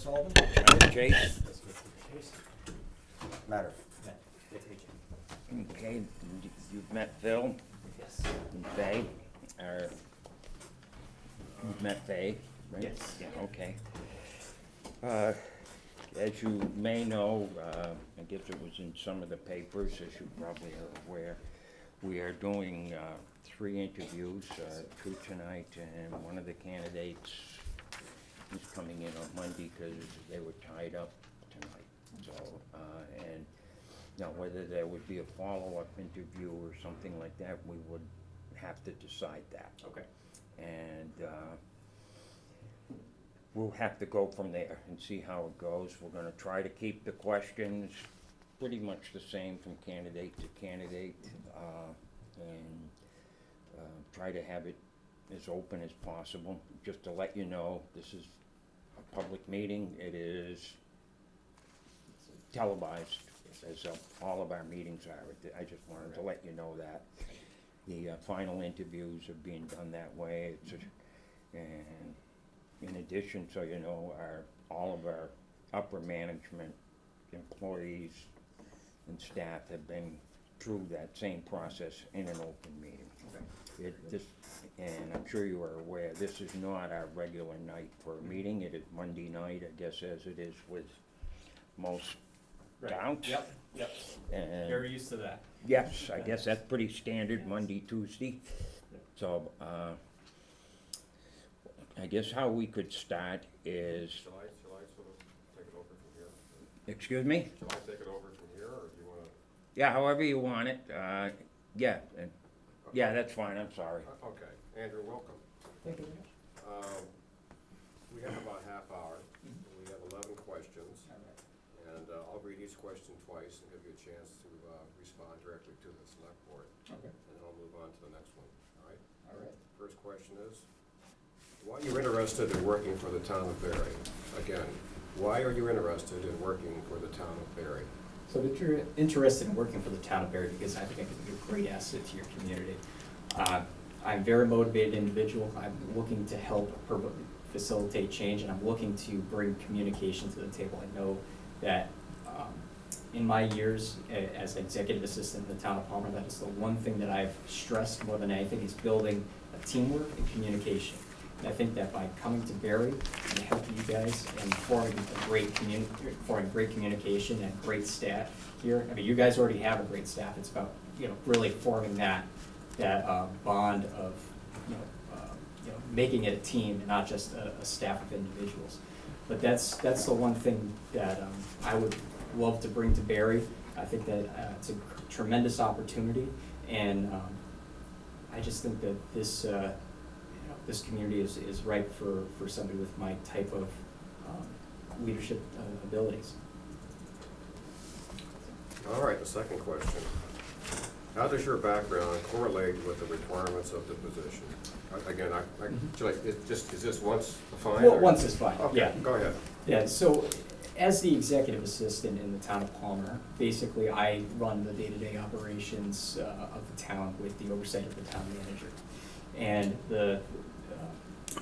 Sullivan? Chase? Matter. Okay, you've met Phil Yes. and Faye, or you've met Faye, right? Yes. Yeah, okay. As you may know, I guess it was in some of the papers, as you probably are aware, we are doing 3 interviews, 2 tonight, and one of the candidates is coming in on Monday because they were tied up tonight. So, and now whether there would be a follow-up interview or something like that, we would have to decide that. Okay. And we'll have to go from there and see how it goes. We're gonna try to keep the questions pretty much the same from candidate to candidate, and try to have it as open as possible. Just to let you know, this is a public meeting. It is televised, as all of our meetings are. I just wanted to let you know that. The final interviews are being done that way. And in addition, so you know, all of our upper management employees and staff have been through that same process in an open meeting. And I'm sure you are aware, this is not our regular night for a meeting. It is Monday night, I guess, as it is with most towns. Yep. And Very used to that. yes, I guess that's pretty standard, Monday, Tuesday. So, I guess how we could start is, Shall I sort of take it over from here? excuse me? Shall I take it over from here, or do you wanna? Yeah, however you want it, yeah, yeah, that's fine, I'm sorry. Okay, Andrew, welcome. Thank you. We have about half hour, we have 11 questions, and I'll read each question twice and give you a chance to respond directly to the select board. Okay. And then I'll move on to the next one, all right? All right. First question is, why are you interested in working for the town of Barry? Again, why are you interested in working for the town of Barry? So if you're interested in working for the town of Barry, because I think I can be a great asset to your community. I'm a very motivated individual. I'm looking to help facilitate change, and I'm looking to bring communication to the table. I know that in my years as executive assistant in the town of Palmer, that is the one thing that I've stressed more than anything is building a teamwork and communication. And I think that by coming to Barry and helping you guys and forming great communication and great staff here, I mean, you guys already have a great staff. It's about, really forming that bond of, making it a team and not just a staff of individuals. But that's the one thing that I would love to bring to Barry. I think that it's a tremendous opportunity, and I just think that this this community is ripe for somebody with my type of leadership abilities. All right, the second question. How does your background correlate with the requirements of the position? Again, is this once fine? Well, or- once is fine, Okay, yeah. go ahead. Yeah, so as the executive assistant in the town of Palmer, basically I run the day-to-day operations of the town with the oversight of the town manager. And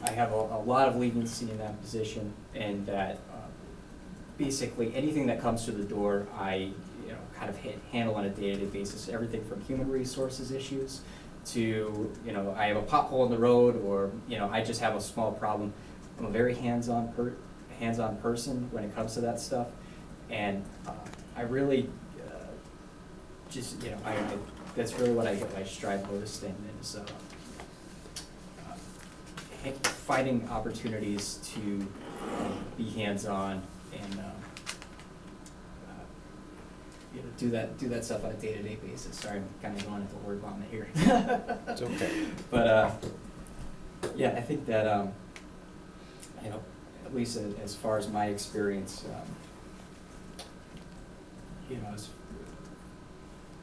I have a lot of leniency in that position, and that basically anything that comes through the door, I kind of handle on a day-to-day basis. Everything from human resources issues to, I have a pothole in the road, or, I just have a small problem. I'm a very hands-on person when it comes to that stuff, and I really that's really what I strive most in, is finding opportunities to be hands-on and do that stuff on a day-to-day basis. Sorry, I'm kind of going into word vomit here. It's okay. But yeah, I think that at least as far as my experience,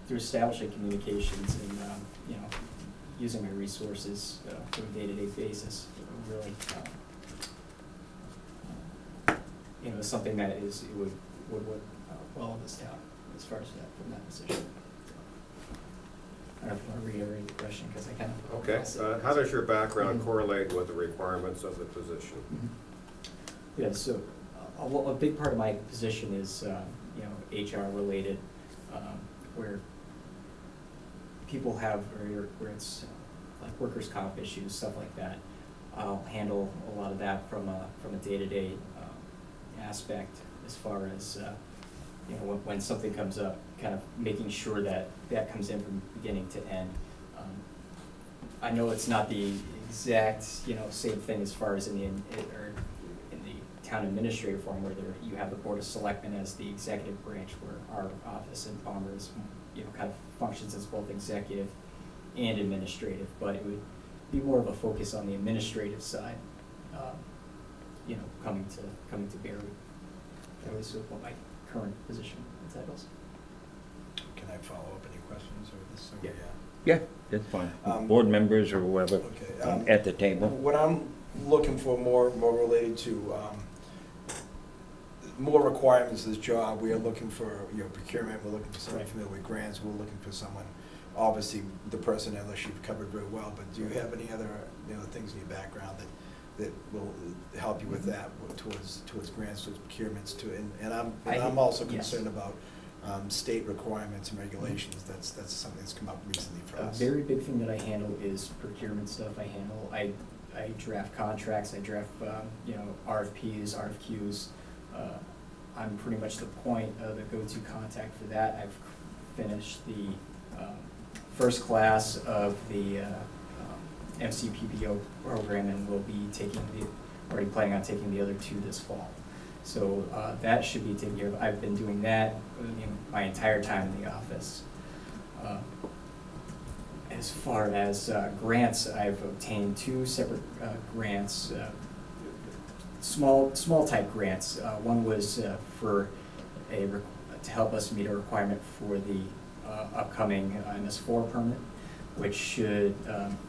through establishing communications and using my resources on a day-to-day basis, really is something that would work well in this town as far as that from that position. I don't know if you want to reiterate the question, because I kind of. Okay, how does your background correlate with the requirements of the position? Yeah, so a big part of my position is, HR related, where people have, or where it's like workers' comp issues, stuff like that. I'll handle a lot of that from a day-to-day aspect, as far as, when something comes up, kind of making sure that that comes in from beginning to end. I know it's not the exact, same thing as far as in the town administrator form, where you have the Board of Selectmen as the executive branch, where our office in Palmer is, kind of functions as both executive and administrative, but it would be more of a focus on the administrative side, coming to bear, at least with what my current position entitles. Can I follow up any questions or this? Yeah. Yeah, that's fine. Um, Board members or whoever Okay. at the table. What I'm looking for more related to more requirements of this job. We are looking for, procurement, we're looking for someone Right. familiar with grants, we're looking for someone, obviously, the personnel issue you've covered very well, but do you have any other, things in your background that will help you with that, towards grants, towards procurements, and I'm also Yes. concerned about state requirements and regulations. That's something that's come up recently for A us. very big thing that I handle is procurement stuff. I draft contracts, I draft, RFPs, RFQs. I'm pretty much the point of the go-to contact for that. I've finished the first class of the MCPPO program, and will be already planning on taking the other two this fall. So that should be taken care of. I've been doing that my entire time in the office. As far as grants, I've obtained two separate grants, small type grants. One was to help us meet a requirement for the upcoming MS4 permit, which should,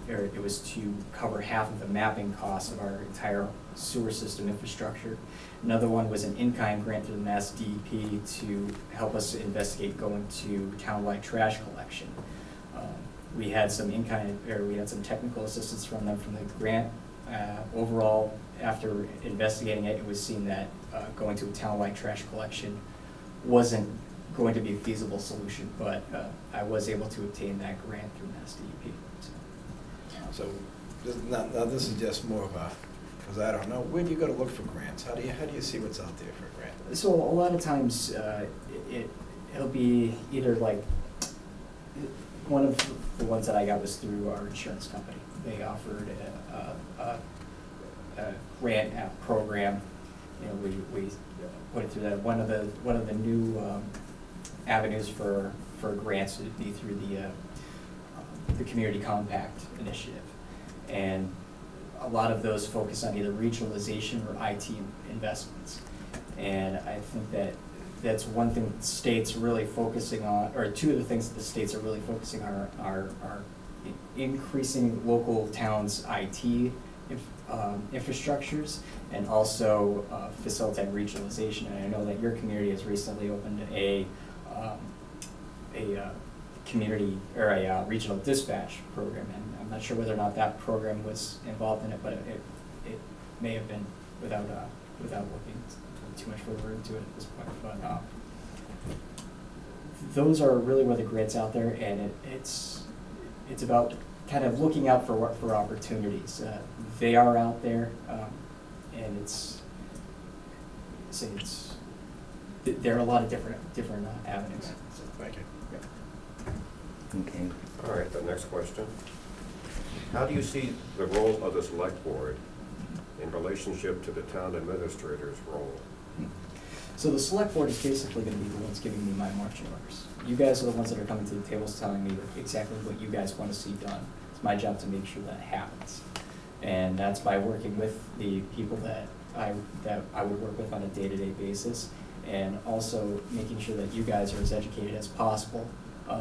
it was to cover half of the mapping costs of our entire sewer system infrastructure. Another one was an in-kind grant through the Mass DEP to help us investigate going to townwide trash collection. We had some some technical assistance from them from the grant. Overall, after investigating it, it was seen that going to a townwide trash collection wasn't going to be a feasible solution, but I was able to obtain that grant through Mass DEP. So, now this is just more of a, because I don't know, where do you go to look for grants? How do you see what's out there for a grant? So a lot of times, it'll be either like, one of the ones that I got was through our insurance company. They offered a grant program. We put it through that. One of the new avenues for grants would be through the Community Compact Initiative, and a lot of those focus on either regionalization or IT investments. And I think that's one thing that the state's really focusing on, or two of the things that the states are really focusing on are increasing local towns' IT infrastructures, and also facilitate regionalization. And I know that your community has recently opened a community, or a regional dispatch program, and I'm not sure whether or not that program was involved in it, but it may have been without looking too much further into it at this point. But those are really where the grant's out there, and it's about kind of looking out for opportunities. They are out there, and there are a lot of different avenues. So, Thank you. yeah. Okay. All right, the next question. How do you see the role of the select board in relationship to the town administrator's role? So the select board is basically gonna be the ones giving me my marching orders. You guys are the ones that are coming to the tables telling me exactly what you guys wanna see done. It's my job to make sure that happens. And that's by working with the people that I would work with on a day-to-day basis, and also making sure that you guys are as educated as possible,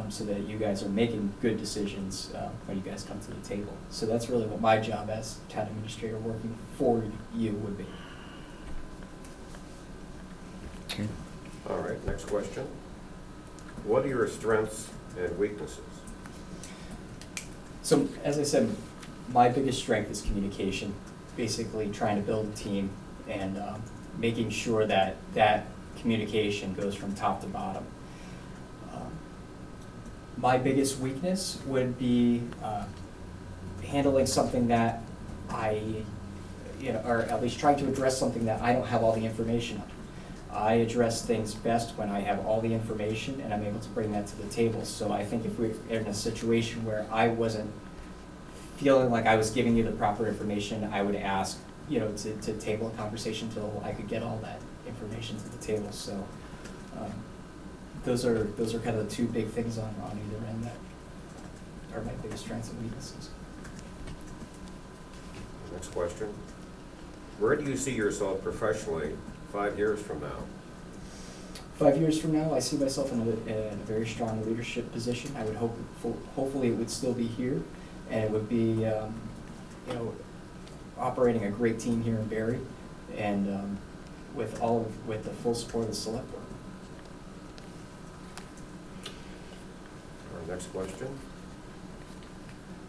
so that you guys are making good decisions when you guys come to the table. So that's really what my job as town administrator working for you would be. Okay. All right, next question. What are your strengths and weaknesses? So, as I said, my biggest strength is communication, basically trying to build a team and making sure that that communication goes from top to bottom. My biggest weakness would be handling something that or at least trying to address something that I don't have all the information on. I address things best when I have all the information and I'm able to bring that to the table. So I think if we're in a situation where I wasn't feeling like I was giving you the proper information, I would ask, to table a conversation until I could get all that information to the table. So those are kind of the two big things on either end that are my biggest strengths and weaknesses. Next question. Where do you see yourself professionally 5 years from now? 5 years from now, I see myself in a very strong leadership position. I would hopefully it would still be here, and it would be, operating a great team here in Barry, and with the full support of the select board. Our next question.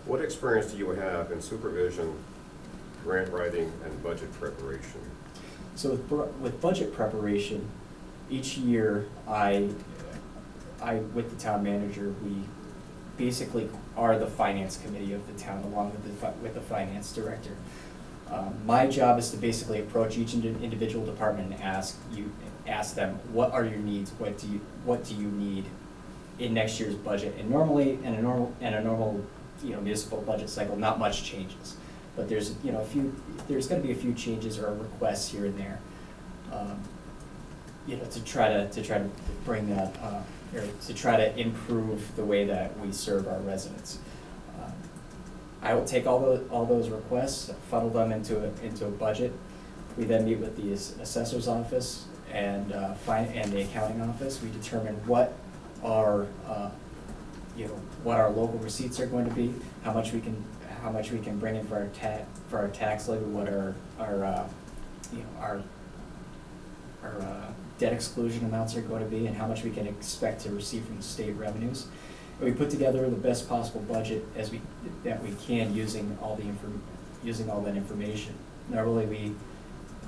What experience do you have in supervision, grant writing, and budget preparation? So with budget preparation, each year I with the town manager, we basically are the finance committee of the town along with the finance director. My job is to basically approach each individual department and ask them, what are your needs? What do you need in next year's budget? And normally in a normal municipal budget cycle, not much changes. But there's there's going to be a few changes or requests here and there, to try to bring that or to try to improve the way that we serve our residents. I will take all those requests, funnel them into a budget. We then meet with the assessor's office and the accounting office. We determine what our local receipts are going to be, how much we can bring in for our tax levy, what our debt exclusion amounts are going to be, and how much we can expect to receive from the state revenues. And we put together the best possible budget that we can using all that information. Normally we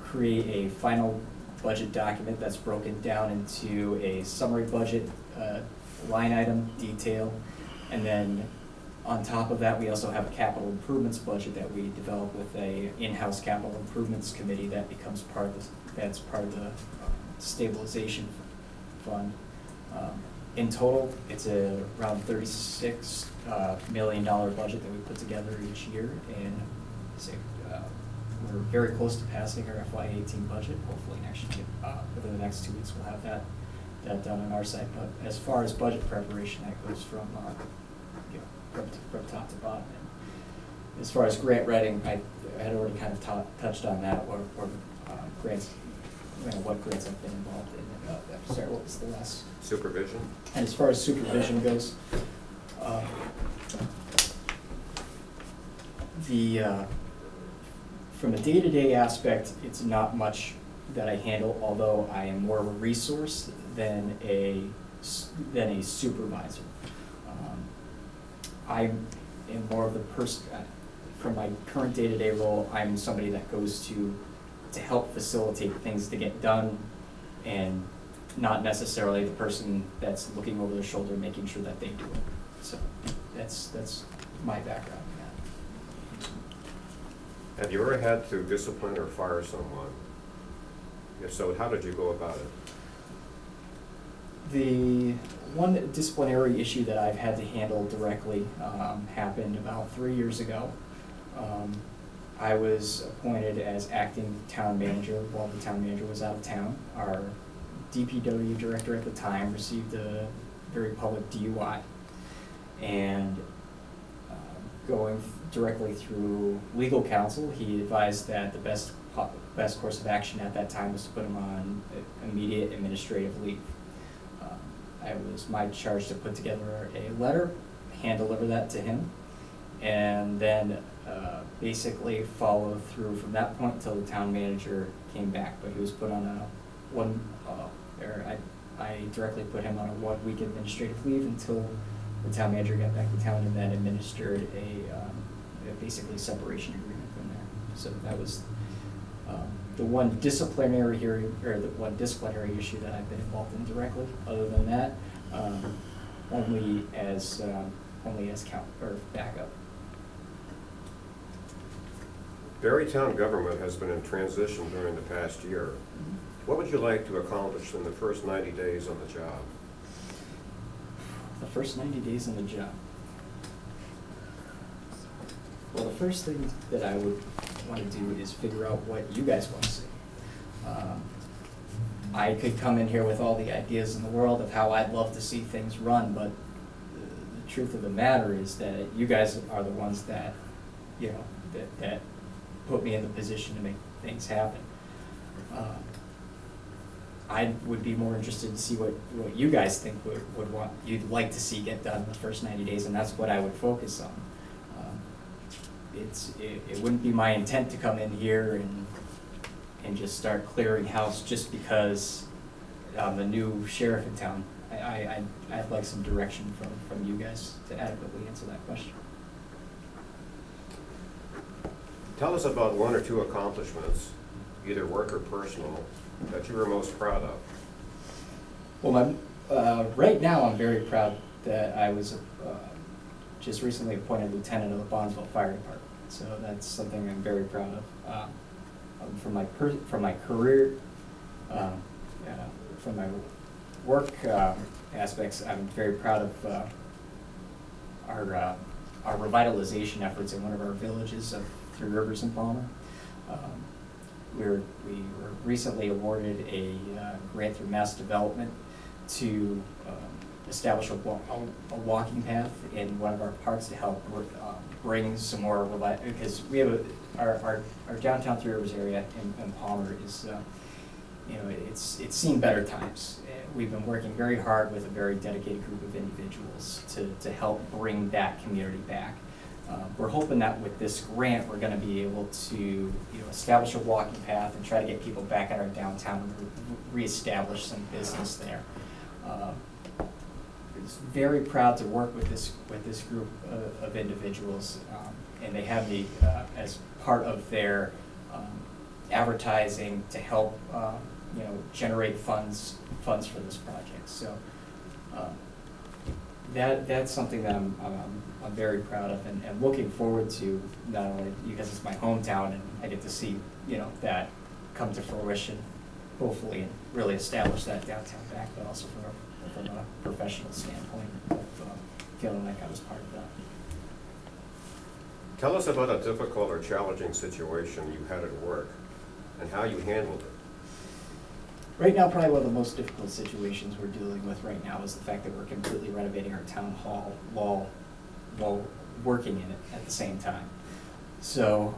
create a final budget document that's broken down into a summary budget, line item, detail, and then on top of that, we also have a capital improvements budget that we develop with a in-house capital improvements committee that becomes part of the stabilization fund. In total, it's around $36 million budget that we put together each year, and we're very close to passing our FY18 budget. Hopefully within the next 2 weeks, we'll have that done on our side. But as far as budget preparation, that goes from top to bottom. And as far as grant writing, I had already kind of touched on that, or grants, what grants I've been involved in. Sorry, what was the last? Supervision? And as far as supervision goes, from a day-to-day aspect, it's not much that I handle, although I am more of a resource than a supervisor. I am more of the person, from my current day-to-day role, I'm somebody that goes to help facilitate things to get done, and not necessarily the person that's looking over their shoulder making sure that they do it. So that's my background in that. Have you ever had to discipline or fire someone? If so, how did you go about it? The one disciplinary issue that I've had to handle directly happened about 3 years ago. I was appointed as acting town manager while the town manager was out of town. Our DPW director at the time received a very public DUI, and going directly through legal counsel, he advised that the best course of action at that time was to put him on immediate administrative leave. It was my charge to put together a letter, hand deliver that to him, and then basically follow through from that point until the town manager came back. But he was put on I directly put him on a 1-week administrative leave until the town manager got back to town, and then administered a basically separation agreement from there. So that was the one disciplinary hearing, or the one disciplinary issue that I've been involved in directly. Other than that, only as count, or backup. Berrytown government has been in transition during the past year. What would you like to accomplish in the first 90 days on the job? The first 90 days on the job. Well, the first thing that I would want to do is figure out what you guys want to see. I could come in here with all the ideas in the world of how I'd love to see things run, but the truth of the matter is that you guys are the ones that, you know, that put me in the position to make things happen. I would be more interested to see what you guys think you'd like to see get done in the first 90 days, and that's what I would focus on. It wouldn't be my intent to come in here and just start clearing house just because I'm the new sheriff in town. I'd like some direction from you guys to adequately answer that question. Tell us about one or two accomplishments, either work or personal, that you were most proud of. Well, right now I'm very proud that I was just recently appointed lieutenant of the Bonneville Fire Department. So that's something I'm very proud of. From my career, from my work aspects, I'm very proud of our revitalization efforts in one of our villages of Three Rivers and Palmer. We were recently awarded a grant through Mass Development to establish a walking path in one of our parks to help bring some more, because we have our downtown Three Rivers area in Palmer is, you know, it's seen better times. We've been working very hard with a very dedicated group of individuals to help bring that community back. We're hoping that with this grant, we're going to be able to, establish a walking path and try to get people back at our downtown and reestablish some business there. Very proud to work with this group of individuals, and they have me as part of their advertising to help generate funds for this project. So that's something that I'm very proud of, and looking forward to, not only because it's my hometown and I get to see that come to fruition, hopefully, and really establish that downtown back, but also from a professional standpoint of feeling like I was part of that. Tell us about a difficult or challenging situation you had at work and how you handled it. Right now, probably one of the most difficult situations we're dealing with right now is the fact that we're completely renovating our town hall while working in it at the same time. So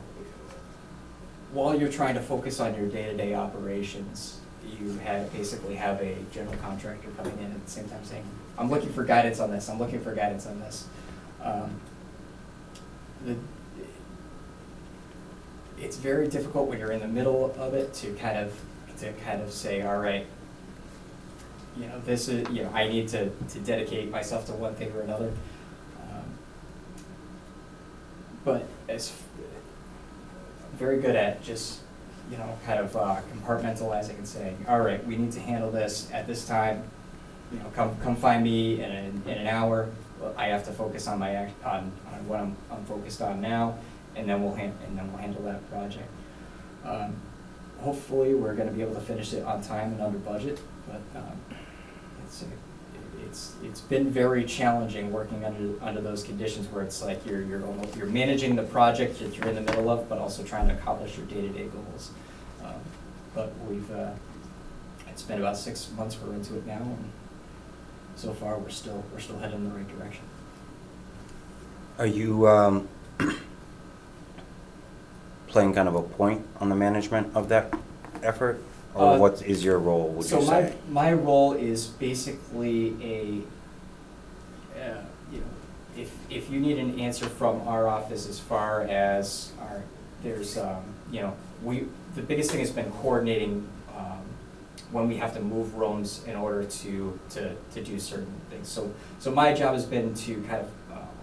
while you're trying to focus on your day-to-day operations, you basically have a general contractor coming in at the same time saying, I'm looking for guidance on this, I'm looking for guidance on this. It's very difficult when you're in the middle of it to kind of say, all right, this is, I need to dedicate myself to one thing or another. But as very good at just, compartmentalizing and saying, all right, we need to handle this at this time. Come find me in an hour. I have to focus on on what I'm focused on now, and then we'll handle that project. Hopefully, we're going to be able to finish it on time and under budget, but it's been very challenging working under those conditions where it's like you're managing the project that you're in the middle of, but also trying to accomplish your day-to-day goals. But it's been about 6 months we're into it now, and so far we're still headed in the right direction. Are you playing kind of a point on the management of that effort? Or what is your role, would you say? So my role is basically if you need an answer from our office as far as the biggest thing has been coordinating when we have to move rooms in order to do certain things. So my job has been to kind of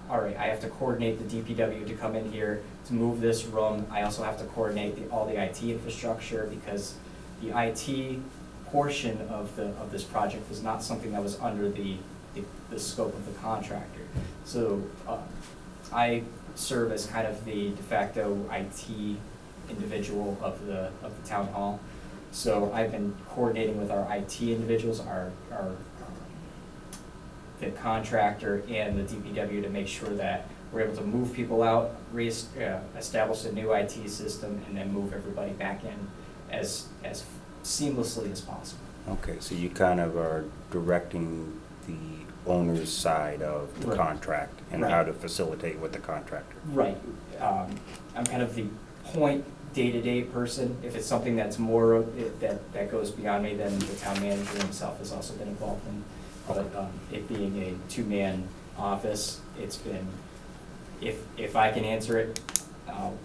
all right, I have to coordinate the DPW to come in here to move this room. I also have to coordinate all the IT infrastructure, because the IT portion of this project was not something that was under the scope of the contractor. So I serve as kind of the de facto IT individual of the town hall. So I've been coordinating with our IT individuals, the contractor and the DPW to make sure that we're able to move people out, establish a new IT system, and then move everybody back in as seamlessly as possible. Okay, so you kind of are directing the owner's side of the Right. contract and Right. how to facilitate with the contractor. Right. I'm kind of the point day-to-day person. If it's something that's more, that goes beyond me, then the town manager himself has also been involved in. But it being a two-man office, it's been, if I can answer it,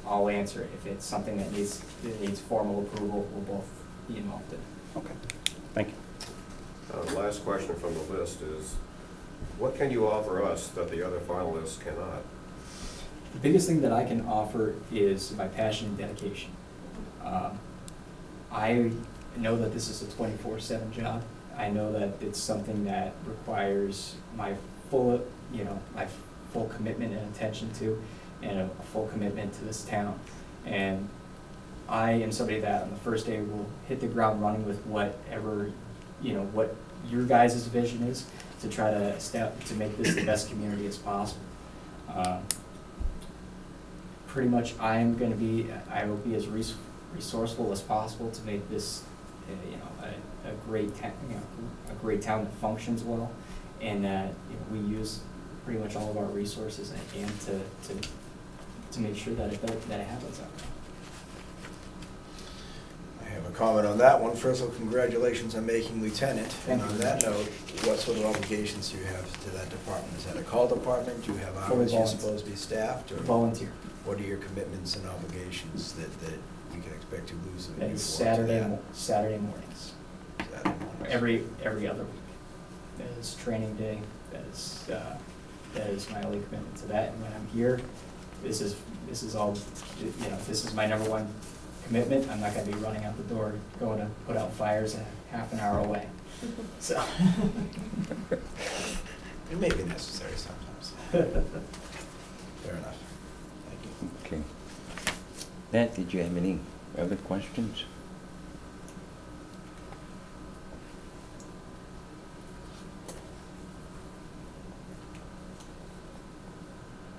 I'll answer it. If it's something that needs formal approval, we'll both be involved in. Okay, thank you. Last question from the list is, what can you offer us that the other finalists cannot? The biggest thing that I can offer is my passion and dedication. I know that this is a 24/7 job. I know that it's something that requires my full commitment and attention to, and a full commitment to this town. And I am somebody that on the first day will hit the ground running with whatever, what your guys' vision is, to try to make this the best community as possible. Pretty much I will be as resourceful as possible to make this, a great town that functions well, and that we use pretty much all of our resources at hand to make sure that it happens out there. I have a comment on that one. First of all, congratulations on making lieutenant. And Thank on you. that note, what sort of obligations do you have to that department? Is that a call department? Do you have Fully hours you're volunteer. supposed to be staffed? Or Volunteer. what are your commitments and obligations that we can expect to lose? in That is uniform to Saturday mornings. Saturday mornings. Every other week. That is training day. That is my only commitment to that. And when I'm here, this is all, this is my number one commitment. I'm not gonna be running out the door, going to put out fires a half an hour away. So. It may be necessary sometimes. Fair enough. Thank you. Okay. Matt, did you have any other questions?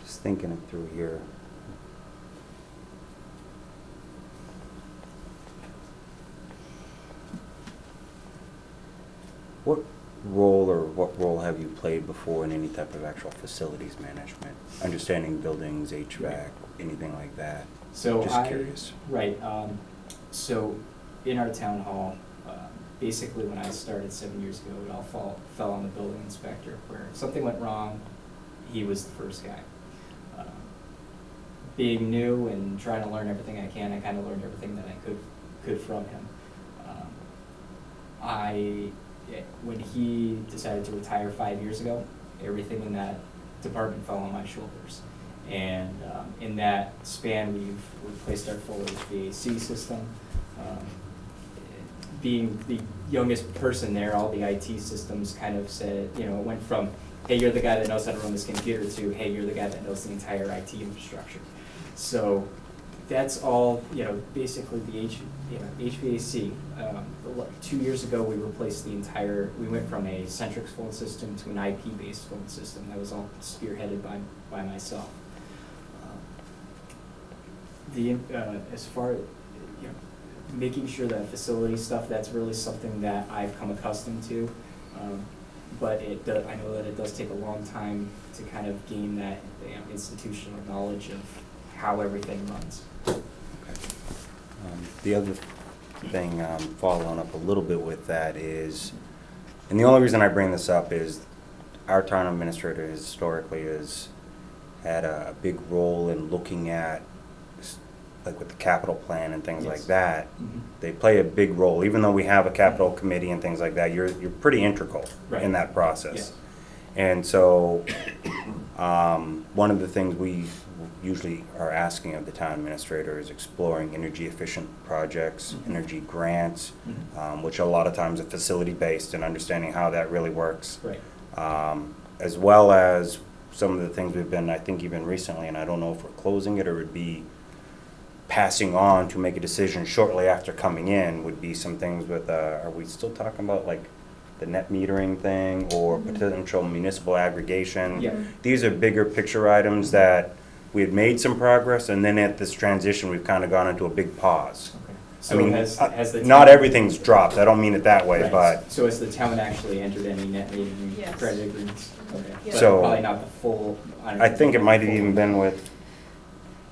Just thinking it through here. What role have you played before in any type of actual facilities management? Understanding buildings, HVAC, anything like that? So Just curious. Right, so in our town hall, basically when I started 7 years ago, it all fell on the building inspector, where if something went wrong, he was the first guy. Being new and trying to learn everything I can, I kind of learned everything that I could from him. When he decided to retire 5 years ago, everything in that department fell on my shoulders. And in that span, we've replaced our full HVAC system. Being the youngest person there, all the IT systems kind of said, it went from, hey, you're the guy that knows how to run this computer, to, hey, you're the guy that knows the entire IT infrastructure. So that's all, basically the HVAC. 2 years ago, we replaced we went from a Centrix phone system to an IP-based phone system. That was all spearheaded by myself. As far, making sure that facility stuff, that's really something that I've come accustomed to. But I know that it does take a long time to kind of gain that institutional knowledge of how everything runs. Okay. The other thing, following up a little bit with that is, and the only reason I bring this up is our town administrator historically has had a big role in looking at, like with the capital plan and things like Yes. that. Mhm. They play a big role, even though we have a capital committee and things like that, you're pretty integral Right. in that process. Yes. And so, One of the things we usually are asking of the town administrator is exploring energy efficient projects, energy grants, which a lot of times are facility based, and understanding how that really works. Right. As well as some of the things we've been, I think even recently, and I don't know if we're closing it or would be passing on to make a decision shortly after coming in, would be some things with, are we still talking about like the net metering thing or potential municipal aggregation? Yeah. These are bigger picture items that we had made some progress, and then at this transition, we've kind of gone into a big pause. Okay. I So mean, has the not town- everything's dropped, I don't mean it that way, Right. but So has the town actually entered any net metering Yes. credit agreements? Okay. Yeah. But So- probably not the full. I think it might have even been with,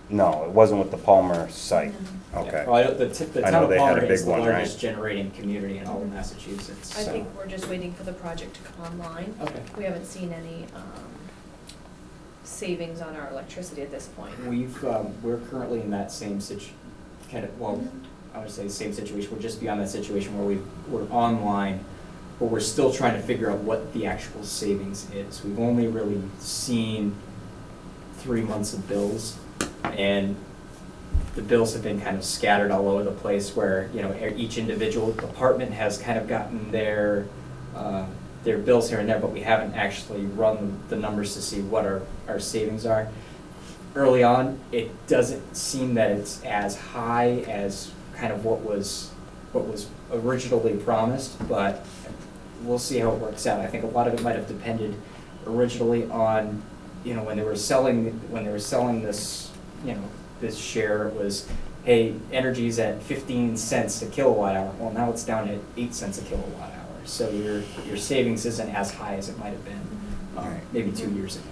no, it wasn't with the Palmer site. Okay. Well, the I town know of they had a Palmer big is the one, right? largest generating community in all of Massachusetts, I so. think we're just waiting for the project to come online. Okay. We haven't seen any savings on our electricity at this point. We're currently in that same well, I would say the same situation, we're just beyond that situation where we're online, but we're still trying to figure out what the actual savings is. We've only really seen 3 months of bills, and the bills have been kind of scattered all over the place where, you know, each individual department has kind of gotten their bills here and there, but we haven't actually run the numbers to see what our savings are. Early on, it doesn't seem that it's as high as kind of what was originally promised, but we'll see how it works out. I think a lot of it might have depended originally on, you know, when they were selling this, you know, this share, it was, hey, energy's at 15 cents a kilowatt hour. Well, now it's down at 8 cents a kilowatt hour. So your savings isn't as high as it might have been maybe 2 years ago.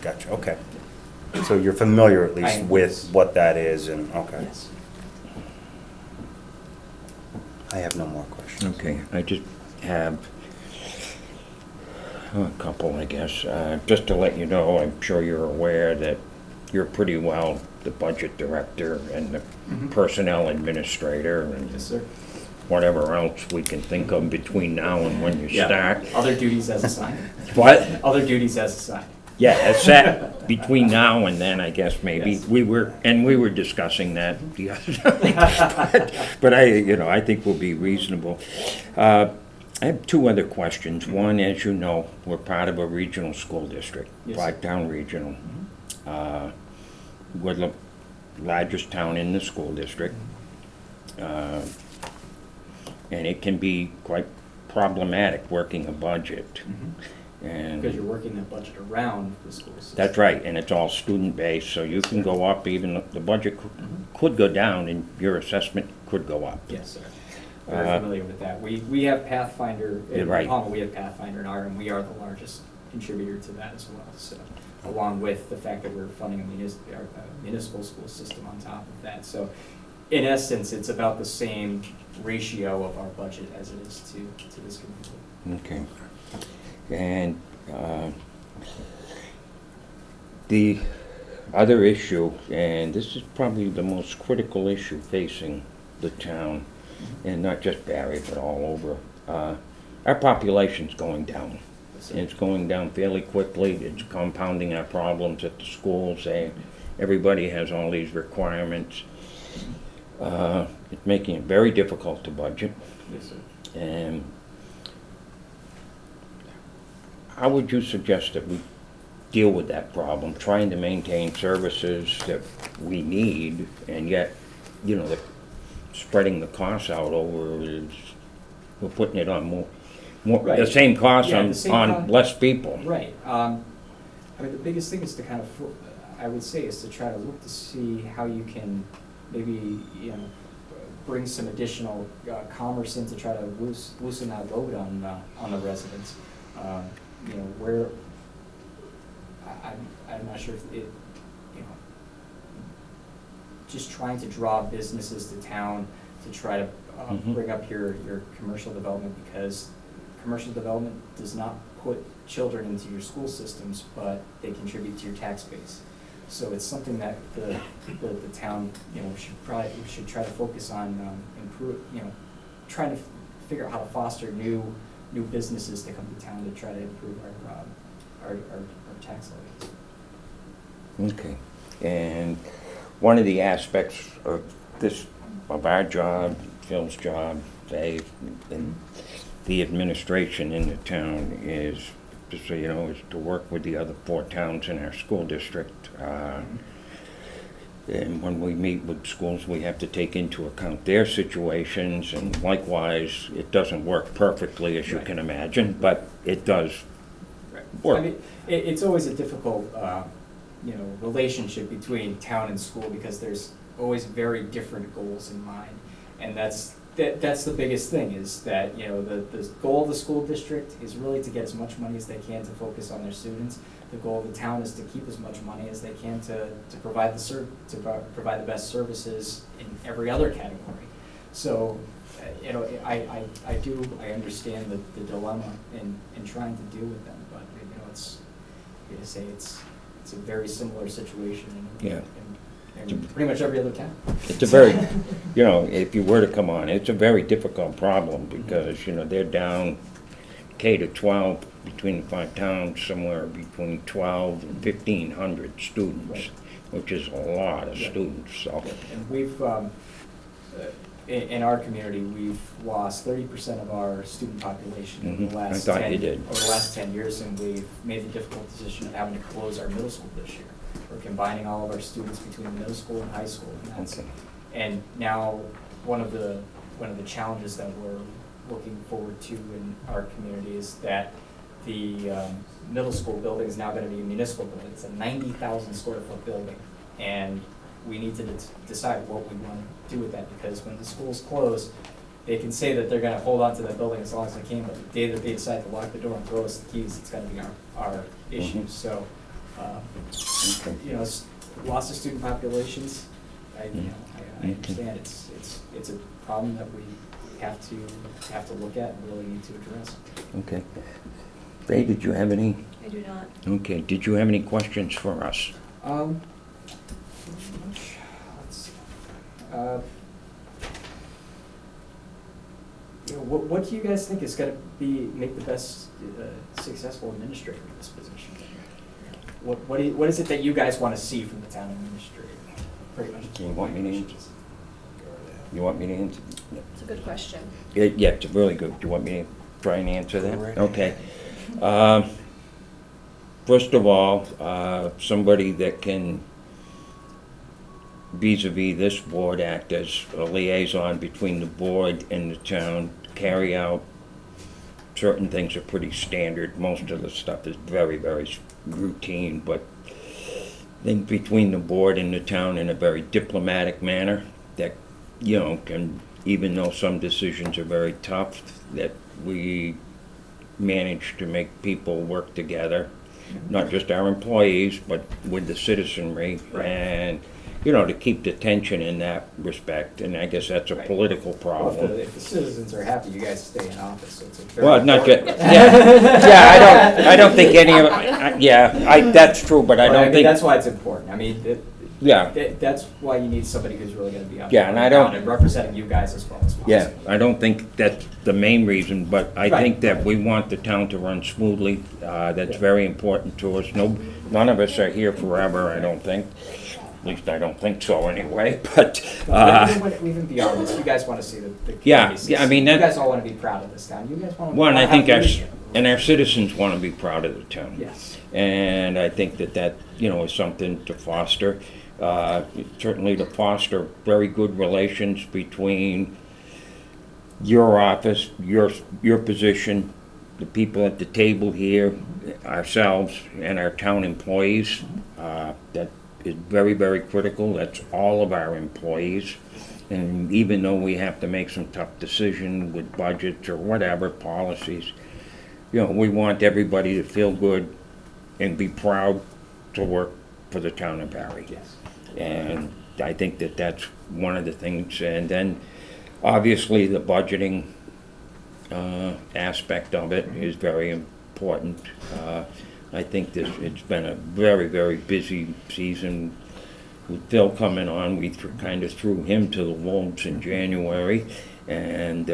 Gotcha, okay. So you're familiar at I least am, with yes. what that is, and, okay. Yes. I have no more questions. Okay, I just have a couple, I guess. Just to let you know, I'm sure you're aware that you're pretty well the budget director and the personnel administrator and Yes, sir. whatever else we can think of between now and when you start. Other duties as assigned. What? Other duties as assigned. Yeah, it's that between now and then, I guess, maybe. Yes. We were discussing that the other night. But I think we'll be reasonable. I have two other questions. One, as you know, we're part of a regional school district, Yes. Blacktown Regional. We're the largest town in the school district. And it can be quite problematic working a budget. And Because you're working that budget around the school system. that's right, and it's all student-based, so you can go up, even the budget could go down, and your assessment could go up. Yes, sir. Very Uh, familiar with that. We have Pathfinder, Yeah, in right. Palmer, we have Pathfinder in our, and we are the largest contributor to that as well. So, along with the fact that we're funding a municipal school system on top of that. So, in essence, it's about the same ratio of our budget as it is to this community. Okay. And the other issue, and this is probably the most critical issue facing the town, and not just Barry, but all over, our population's going down. And it's going down fairly quickly. It's compounding our problems at the schools. Everybody has all these requirements. It's making it very difficult to budget. Yes, sir. And how would you suggest that we deal with that problem, trying to maintain services that we need, and yet, spreading the costs out over is, we're putting it on more, Right. the same costs Yeah, on, the same on cost. less people. Right. I mean, the biggest thing is to kind of, I would say, is to try to look to see how you can maybe, bring some additional commerce in to try to loosen that load on the residents. Where, I'm not sure if it, just trying to draw businesses to town to try to bring up your commercial development, because commercial development does not put children into your school systems, but they contribute to your tax base. So it's something that the town, should try to focus on, trying to figure out how to foster new businesses to come to town to try to improve our tax levy. Okay, and one of the aspects of our job, Phil's job, Dave, and the administration in the town is, just so you know, is to work with the other 4 towns in our school district. And when we meet with schools, we have to take into account their situations, and likewise, it doesn't work perfectly, as you Right. can imagine, but it does Right. work. I mean, it's always a difficult, relationship between town and school, because there's always very different goals in mind. And that's the biggest thing, is that, the goal of the school district is really to get as much money as they can to focus on their students. The goal of the town is to keep as much money as they can to provide provide the best services in every other category. So, I understand the dilemma in trying to deal with them, but, it's, like I say, it's a very similar situation Yeah. in pretty much every other town. It's a very, if you were to come on, it's a very difficult problem because, they're down K to 12 between the 5 towns, somewhere between 12 and 1,500 students, Right. which is a lot of Yeah. students, so. And we've, in our community, we've lost 30% of our student population over Mhm. the I last thought 10, you did. over the last 10 years, and we've made the difficult decision of having to close our middle school this year. We're combining all of our students between middle school and high school, and that's, Okay. and now, one of the challenges that we're looking forward to in our community is that the middle school building is now gonna be a municipal building. It's a 90,000 square foot building, and we need to decide what we wanna do with that, because when the schools close, they can say that they're gonna hold on to that building as long as they can, but the day that they decide to lock the door and throw us the keys, it's gonna be our issue. Mhm. So, Okay. loss of student populations, I Okay. understand, it's a problem that we have to look at and really need to address. Okay. Faye, did you have any? I do not. Okay, did you have any questions for us? Let's see. What do you guys think is gonna make the best successful administrator in this position? What is it that you guys wanna see from the town administrator? Pretty much. You want me to answer? You want me to answer? It's a good question. Yeah, it's really good. Do you want me to try and answer that? Go right Okay. First of all, somebody that can, vis-à-vis this board, act as a liaison between the board and the town, carry out certain things are pretty standard. Most of the stuff is very, very routine, but then between the board and the town in a very diplomatic manner that, can, even though some decisions are very tough, that we manage to make people work together, not just our employees, but with the citizenry. Right. And, to keep the tension in that respect, and I guess that's a Right. political Well, problem. if the citizens are happy, you guys stay in office, so it's a very. Well, not just, important- I don't think any of, that's true, but I Well, don't mean, think, that's why it's important. I mean, yeah. that's why you need somebody who's really gonna be out Yeah, there and I don't- and representing you guys as well as possible. Yeah, I don't think that's the main reason, but I Right. think that we want the town to run smoothly. That's Yeah. very important to us. None of us are here forever, I don't think. At least I don't think so anyway, but, Even beyond this, you guys wanna see the Yeah, community yeah, I mean, You that- guys all wanna be proud of this town. You guys wanna. one, I wanna think have our, leadership. and our citizens want to be proud of the town. Yes. And I think that, is something to foster. Certainly to foster very good relations between your office, your position, the people at the table here, ourselves, and our town employees. That is very, very critical. That's all of our employees. And even though we have to make some tough decisions with budgets or whatever, policies, we want everybody to feel good and be proud to work for the town of Barry. Yes. And I think that that's one of the things. And then, obviously, the budgeting aspect of it is very important. I think it's been a very, very busy season. With Phil coming on, we kind of threw him to the wolves in January. And,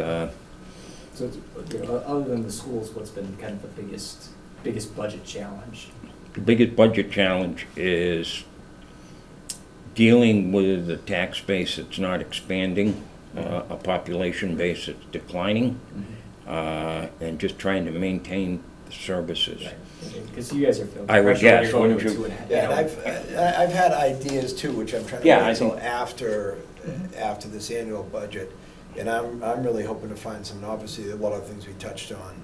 So, other than the schools, what's been kind of the biggest biggest budget challenge? The biggest budget challenge is dealing with a tax base that's not expanding, a population base that's declining, and just trying to maintain the services. Because you guys are feeling. I would pressure when guess, you're going wouldn't to a you? 2.5, Yeah, you and know, I've had ideas too, which I'm trying to Yeah, wait I until think- after this annual budget. And I'm really hoping to find some, obviously, a lot of things we touched on.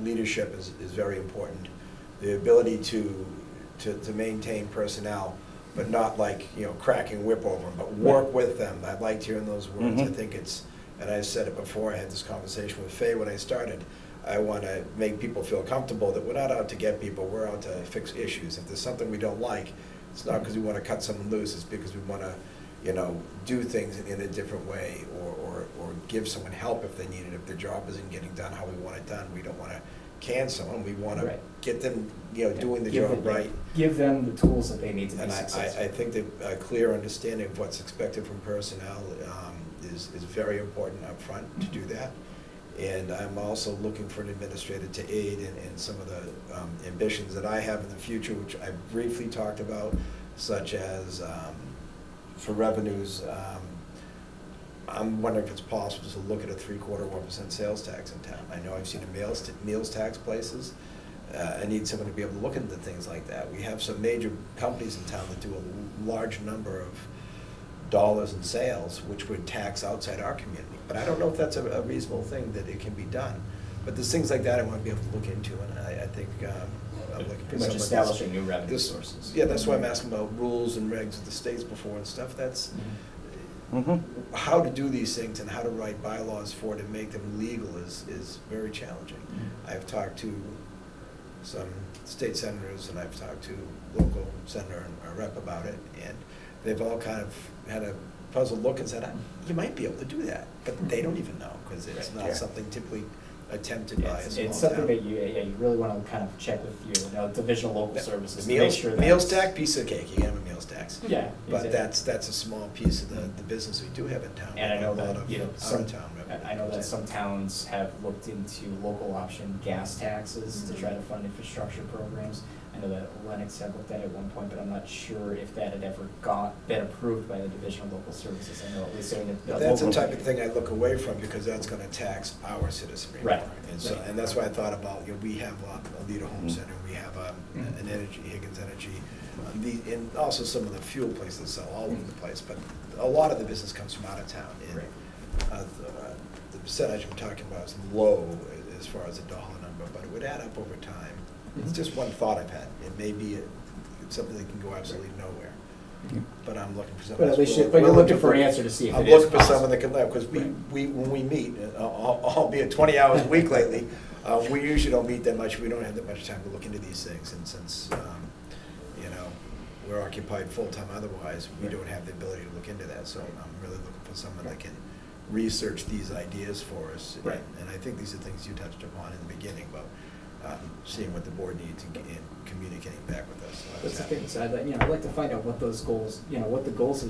Leadership is very important. The ability to maintain personnel, but not like, cracking whip over them, but work with them. I liked hearing those words. I Mhm. think it's, and I said it before, I had this conversation with Faye when I started. I want to make people feel comfortable that we're not out to get people, we're out to fix issues. If there's something we don't like, it's not because we want to cut someone loose, it's because we want to, do things in a different way, or give someone help if they need it. If their job isn't getting done how we want it done, we don't want to can someone, we want to Right. get them, doing the Give job them- right. Give them the tools that they need to be And successful. I think that a clear understanding of what's expected from personnel is very important up front to do that. And I'm also looking for an administrator to aid in some of the ambitions that I have in the future, which I briefly talked about, such as for revenues, I'm wondering if it's possible to look at a 3.25% sales tax in town. I know I've seen a meals tax places. I need someone to be able to look into things like that. We have some major companies in town that do a large number of dollars in sales, which would tax outside our community. But I don't know if that's a reasonable thing, that it can be done. But there's things like that I want to be able to look into, and I think I'm looking for Pretty much someone establishing new revenue this- sources. Yeah, that's why I'm asking about rules and regs of the states before and stuff. That's Mhm. how to do these things and how to write bylaws for it and make them legal is very challenging. I've talked to some state senators, and I've talked to local senator and a rep about it, and they've all kind of had a puzzled look and said, you might be able to do that, but they don't even know, because it's Right. not Yeah. something typically attempted by a It's small it's something town. that you really want to kind of check with your, Division of Local Services to make Meals, sure that. meals tax, piece of cake, you can have a meals tax. Yeah. But exactly. that's a small piece of the business we do have in town. And I know A lot that, of some, out-of-town revenue. I know that some towns have looked into local option gas taxes to try to fund infrastructure programs. I know that Lennox had looked at it at one point, but I'm not sure if that had ever been approved by the Division of Local Services. I know at least in the. But that's the local- type of thing I look away from, because that's gonna tax our citizenry. Right, And so, right. and that's why I thought about, we have a Leader Home Center, we have an energy, Higgins Energy, and also some of the fuel places sell all over the place, but a lot of the business comes from out of town. And, Right. the percentage I'm talking about is low as far as a dollar number, but it would add up over time. It's just one thought I've had. It may be something that can go absolutely nowhere, but I'm looking for someone. But at that's least, willing- but you're willing looking to for an look- answer to see if I'm it is looking for someone possible. that can live, because Right. when we meet, albeit 20 hours a week lately, we usually don't meet that much, we don't have that much time to look into these things, and since, we're occupied full-time otherwise, we Right. don't have the ability to look into that, so I'm really looking for someone that can research these ideas for us. Right. And I think these are things you touched upon in the beginning, about seeing what the board needs and communicating back with us. So I was That's the happy. thing, so I'd like to find out what those goals, what the goals that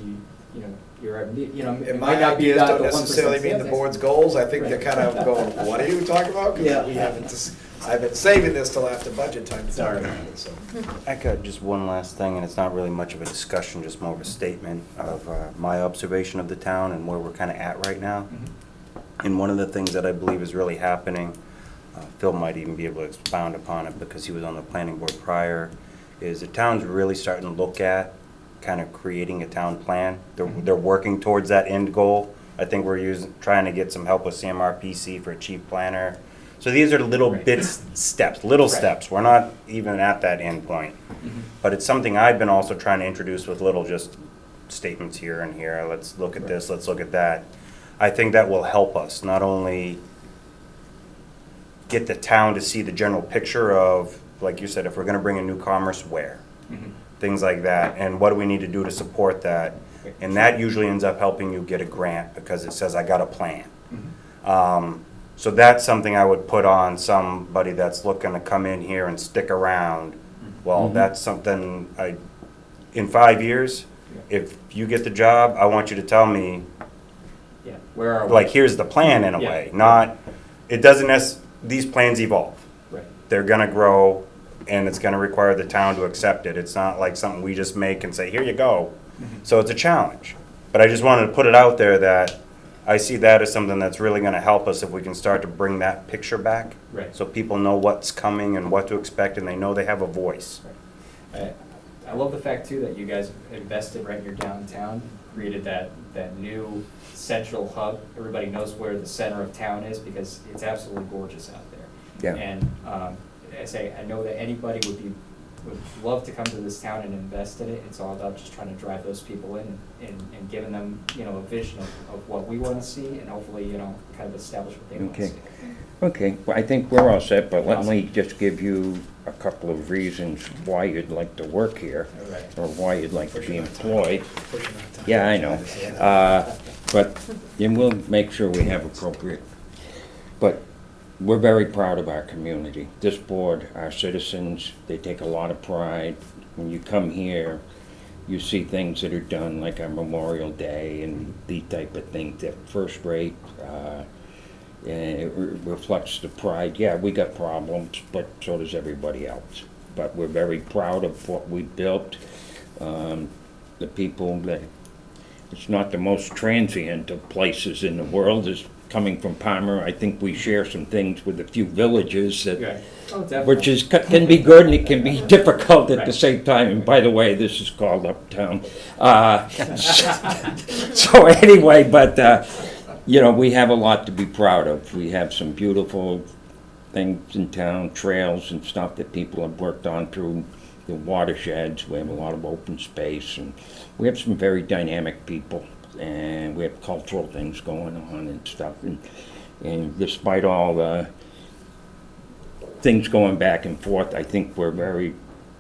you're, And it my might not be ideas that don't the 1% necessarily mean the sales board's tax. goals. I think they're Right. kind of going, what are you talking about? 'Cause Yeah. we haven't, I've been saving this till after budget time to talk Sorry. about it, so. I got just one last thing, and it's not really much of a discussion, just more of a statement of my observation of the town and where we're kind of at right now. Mhm. And one of the things that I believe is really happening, Phil might even be able to expound upon it because he was on the planning board prior, is the town's really starting to look at kind of creating a town plan. They're working towards that end goal. I think we're trying to get some help with CMRPC for a chief planner. So these are little Right. steps, little Right. steps. We're not even at that end point. Mhm. But it's something I've been also trying to introduce with little just statements here and here. Let's look at this, let's look at that. I think that will help us not only get the town to see the general picture of, like you said, if we're gonna bring in new commerce, where? Mhm. Things like that, and what do we need to do to support that? And that usually ends up helping you get a grant because it says, I got a plan. Mhm. So that's something I would put on somebody that's looking to come in here and stick around. Well, Mhm. that's something in 5 years, if you get the job, I want you to tell me, Yeah, where are we? like, here's the plan in a Yeah. way, not, it doesn't these plans evolve. Right. They're gonna grow, and it's gonna require the town to accept it. It's not like something we just make and say, here you go. So it's a challenge. But I just wanted to put it out there that I see that as something that's really gonna help us if we can start to bring that picture back. Right. So people know what's coming and what to expect, and they know they have a voice. I love the fact too that you guys invested right here downtown, created that new central hub. Everybody knows where the center of town is because it's absolutely gorgeous out there. Yeah. And I know that anybody would love to come to this town and invest in it. It's all about just trying to drive those people in and giving them, a vision of what we want to see and hopefully, kind of establish what they want to Okay. see. Okay, well, I think we're all set, but let me Awesome. just give you a couple of reasons why you'd like to work here, All right. or why you'd like to be Pushing on time. employed. Pushing on time. Yeah, I know. But then we'll make sure we have appropriate. But we're very proud of our community. This board, our citizens, they take a lot of pride. When you come here, you see things that are done like our Memorial Day and these type of things, they're first rate. And it reflects the pride. Yeah, we got problems, but so does everybody else. But we're very proud of what we built. The people that, it's not the most transient of places in the world, is coming from Palmer. I think we share some things with a few villages that, Right. Oh, definitely. which is, can be good and it can be difficult at the Right. same time. And by the way, this is called Uptown. So anyway, but, we have a lot to be proud of. We have some beautiful things in town, trails and stuff that people have worked on through the watersheds. We have a lot of open space, and we have some very dynamic people, and we have cultural things going on and stuff. And despite all the things going back and forth, I think we're very,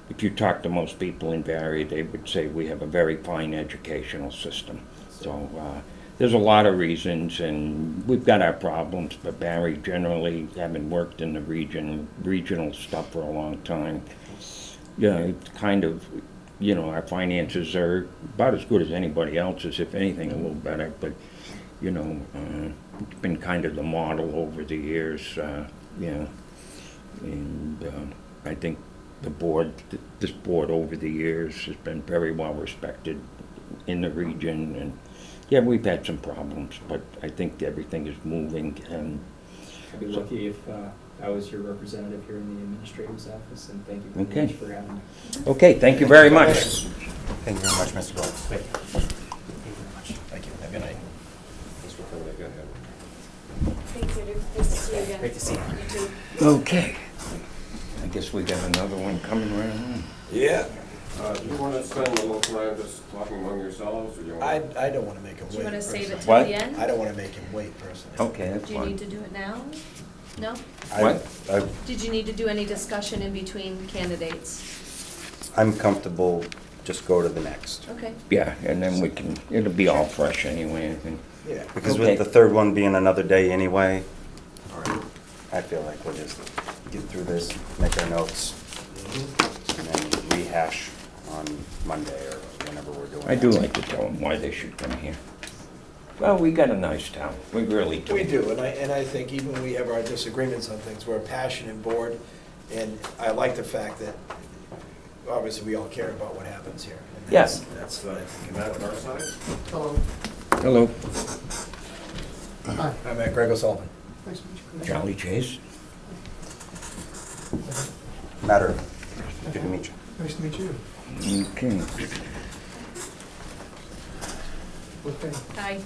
if you talk to most people in Barry, they would say we have a very fine educational system. So there's a lot of reasons, and we've got our problems, but Barry generally, having worked in the regional stuff for a long time, it's kind of, our finances are about as good as anybody else's, if anything, a little better, but, it's been kind of the model over the years, and I think this board over the years has been very well respected in the region, and yeah, we've had some problems, but I think everything is moving, and I'd be lucky if I was your representative here in the administrator's office, and thank you very Okay. much for having me. okay, thank you very much. Thank you very much, Mr. Gold. Thank you. Thank you very much. Thank you. Have a good night. Thanks for coming, go ahead. Thanks, Andrew. Nice to see you again. Great to see you. You too. Okay. I guess we got another one coming right along. Yeah. Do you want to spend a little time just talking among yourselves, or do you want? I don't want to make him wait. Do you want to save it personally. till What? the end? I don't want to make him wait personally. Okay, that's Do you need fine. to do it now? No? What? Did you need to do any discussion in between candidates? I'm comfortable, just go to the next. Okay. Yeah, and then we can, it'll be all fresh anyway, I think. Yeah. Because Okay. with the third one being another day anyway, I feel like we'll just get through this, make our notes, and then rehash on Monday or whenever we're doing it. I do like to tell them why they should come here. Well, we got a nice town, we really do. We do, and I think even when we have our disagreements on things, we're a passionate board, and I like the fact that, obviously, we all care about what happens here. And Yes. That's what I think Matt, about. on our side? Hello, I'm Greg O'Sullivan. Charlie Chase. Matter. Good to meet you. Nice to meet you. Okay, Hi.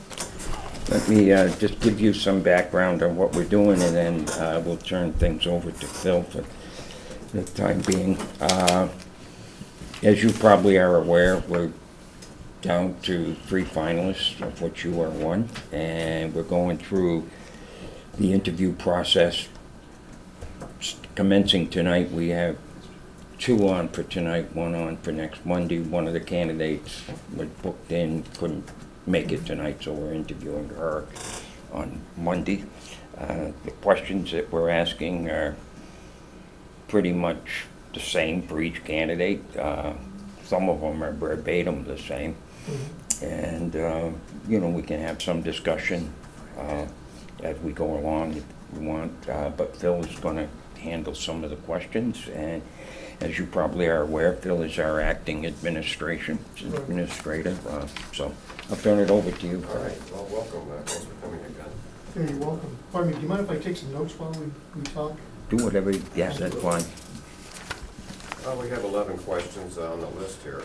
let me just give you some background on what we're doing, and then we'll turn things over to Phil for the time being. As you probably are aware, we're down to 3 finalists, of which you are one, and we're going through the interview process. Commencing tonight, we have 2 on for tonight, 1 on for next Monday. One of the candidates was booked in, couldn't make it tonight, so we're interviewing her on Monday. The questions that we're asking are pretty much the same for each candidate. Some of them are verbatim the same. And, we can have some discussion as we go along if we want. But Phil is going to handle some of the questions. And as you probably are aware, Phil is our acting administrator, so I'll turn it over to you. All right, well, welcome, thanks for coming again. Yeah, you're welcome. Pardon me, do you mind if I take some notes while we talk? Do whatever, yes, that's fine. We have 11 questions on the list here.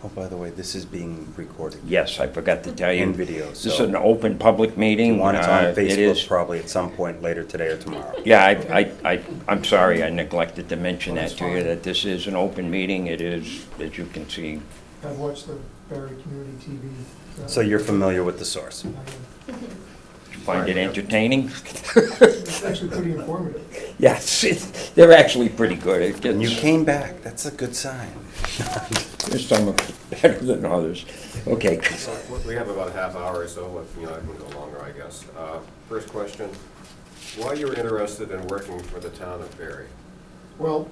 Oh, by the way, this is being recorded. Yes, I forgot to tell you. In video, This is so- an open public If meeting. you want, it's on It Facebook is- probably at some point later today or tomorrow. Yeah, I'm sorry, I neglected to mention Oh, that that's to you, fine. that this is an open meeting. It is, as you can see. I've watched the Barry Community TV. So you're familiar with the source. I am. Find it entertaining? It's actually pretty informative. Yes, they're actually pretty good. It And you gets, came back, that's a good sign. some are better than others. Okay. So we have about a half hour or so, if, I can go longer, I guess. First question, why you were interested in working for the town of Barry? Well,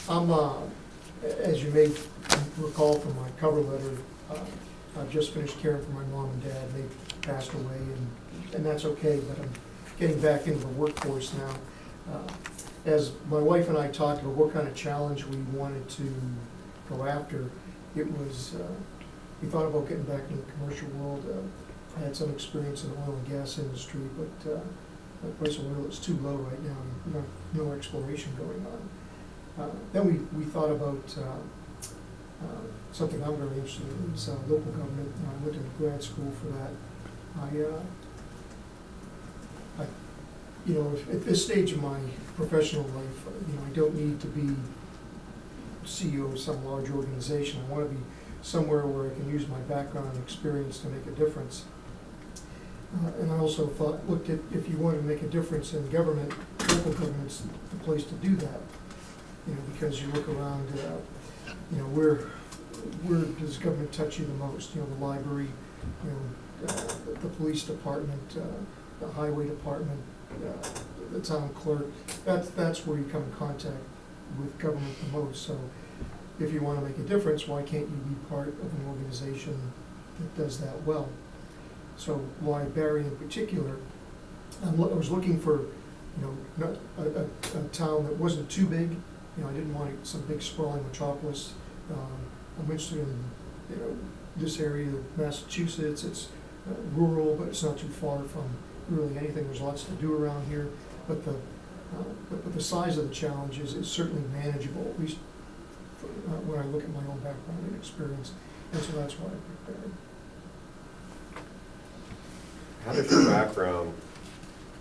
I'm, as you may recall from my cover letter, I've just finished caring for my mom and dad. They passed away, and that's okay, but I'm getting back into the workforce now. As my wife and I talked about what kind of challenge we wanted to go after, it was, we thought about getting back into the commercial world. I had some experience in the oil and gas industry, but the price of oil is too low right now, no exploration going on. Then we thought about something I'm very interested in, is local government. I went to grad school for that. At this stage of my professional life, I don't need to be CEO of some large organization. I want to be somewhere where I can use my background and experience to make a difference. And I also looked at, if you want to make a difference in government, local government's the place to do that. Because you look around, where does government touch you the most? The library, the police department, the highway department, the town clerk. That's where you come in contact with government the most. So if you want to make a difference, why can't you be part of an organization that does that well? So why Barry in particular? I was looking for, not a town that wasn't too big. I didn't want some big sprawling metropolis. I'm interested in, this area of Massachusetts. It's rural, but it's not too far from really anything. There's lots to do around here, but the size of the challenge is certainly manageable, at least when I look at my own background and experience. And so that's why I picked Barry. How does your background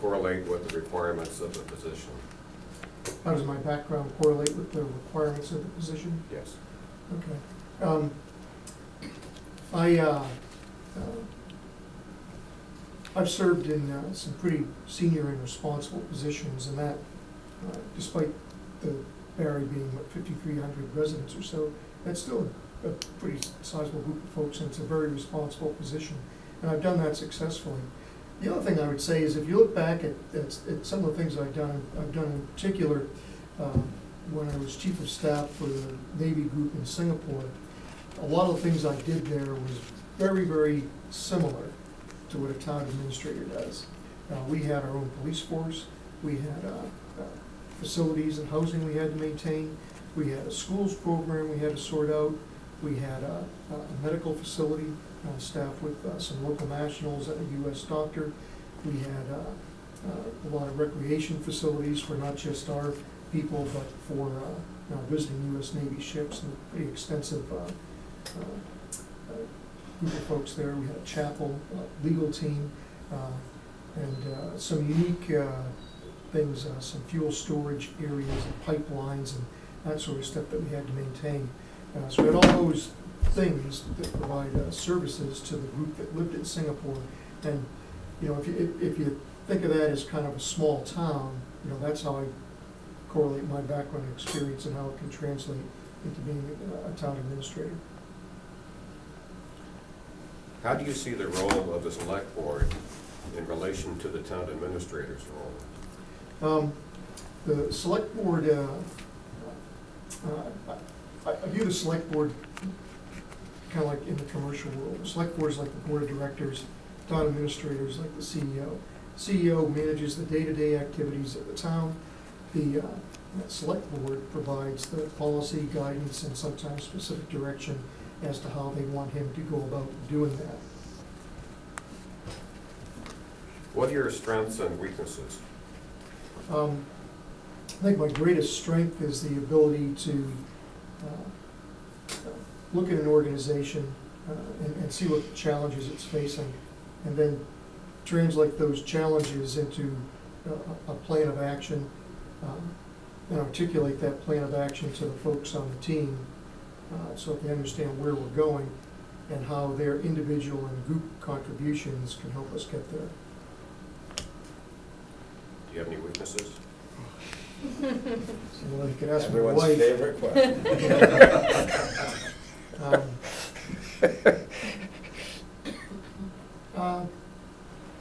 correlate with the requirements of the position? How does my background correlate with the requirements of the position? Yes. Okay. I've served in some pretty senior and responsible positions, and that, despite the Barry being, 5,300 residents or so, that's still a pretty sizable group of folks, and it's a very responsible position. And I've done that successfully. The other thing I would say is, if you look back at some of the things I've done in particular, when I was chief of staff for the Navy group in Singapore, a lot of the things I did there was very, very similar to what a town administrator does. We had our own police force, we had facilities and housing we had to maintain, we had a schools program we had to sort out, we had a medical facility staffed with some local nationals and a U.S. doctor. We had a lot of recreation facilities for not just our people, but for visiting U.S. Navy ships, and a pretty extensive group of folks there. We had a chapel, legal team, and some unique things, some fuel storage areas and pipelines and that sort of stuff that we had to maintain. So we had all those things that provide services to the group that lived in Singapore. And if you think of that as kind of a small town, that's how I correlate my background and experience and how it can translate into being a town administrator. How do you see the role of the select board in relation to the town administrator's role? The select board, I view the select board kind of like in the commercial world. The select board is like the board of directors, town administrator is like the CEO. CEO manages the day-to-day activities of the town. The select board provides the policy, guidance, and sometimes specific direction as to how they want him to go about doing that. What are your strengths and weaknesses? I think my greatest strength is the ability to look at an organization and see what challenges it's facing, and then translate those challenges into a plan of action, and articulate that plan of action to the folks on the team, so that they understand where we're going and how their individual and group contributions can help us get there. Do you have any weaknesses? Well, you could ask my Everyone's wife. favorite question.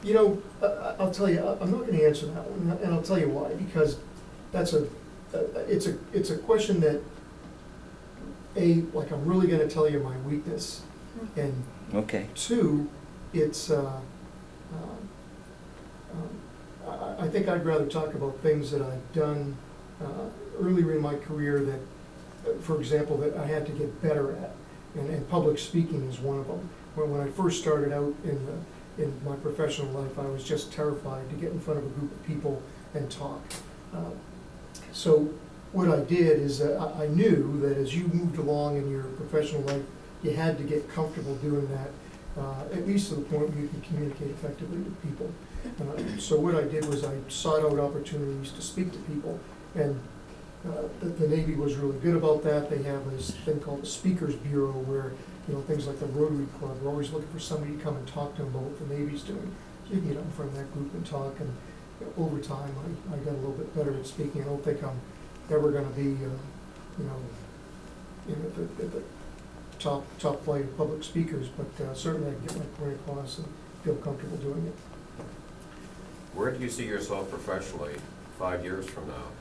You know, I'll tell you, I'm not gonna answer that one, and I'll tell you why, because it's a question that, like, I'm really gonna tell you my weakness, and Okay. two, it's, I think I'd rather talk about things that I've done earlier in my career that, for example, that I had to get better at, and public speaking is one of them. When I first started out in my professional life, I was just terrified to get in front of a group of people and talk. So what I did is I knew that as you moved along in your professional life, you had to get comfortable doing that, at least to the point where you could communicate effectively with people. So what I did was I sought out opportunities to speak to people, and the Navy was really good about that. They have this thing called the Speakers Bureau where, you know, things like the Rotary Club, we're always looking for somebody to come and talk to them about what the Navy's doing. So you can get up in front of that group and talk, and over time, I got a little bit better at speaking. I don't think I'm ever gonna be, at the top flight of public speakers, but certainly I can get my point across and feel comfortable doing it. Where do you see yourself professionally 5 years from now?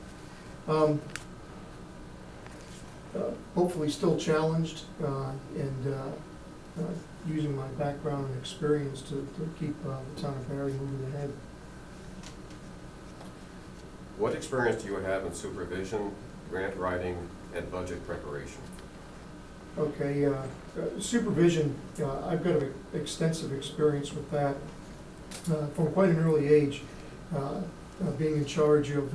Hopefully still challenged, and using my background and experience to keep the town of Barry moving ahead. What experience do you have in supervision, grant writing, and budget preparation? Okay, supervision, I've got extensive experience with that from quite an early age, being in charge of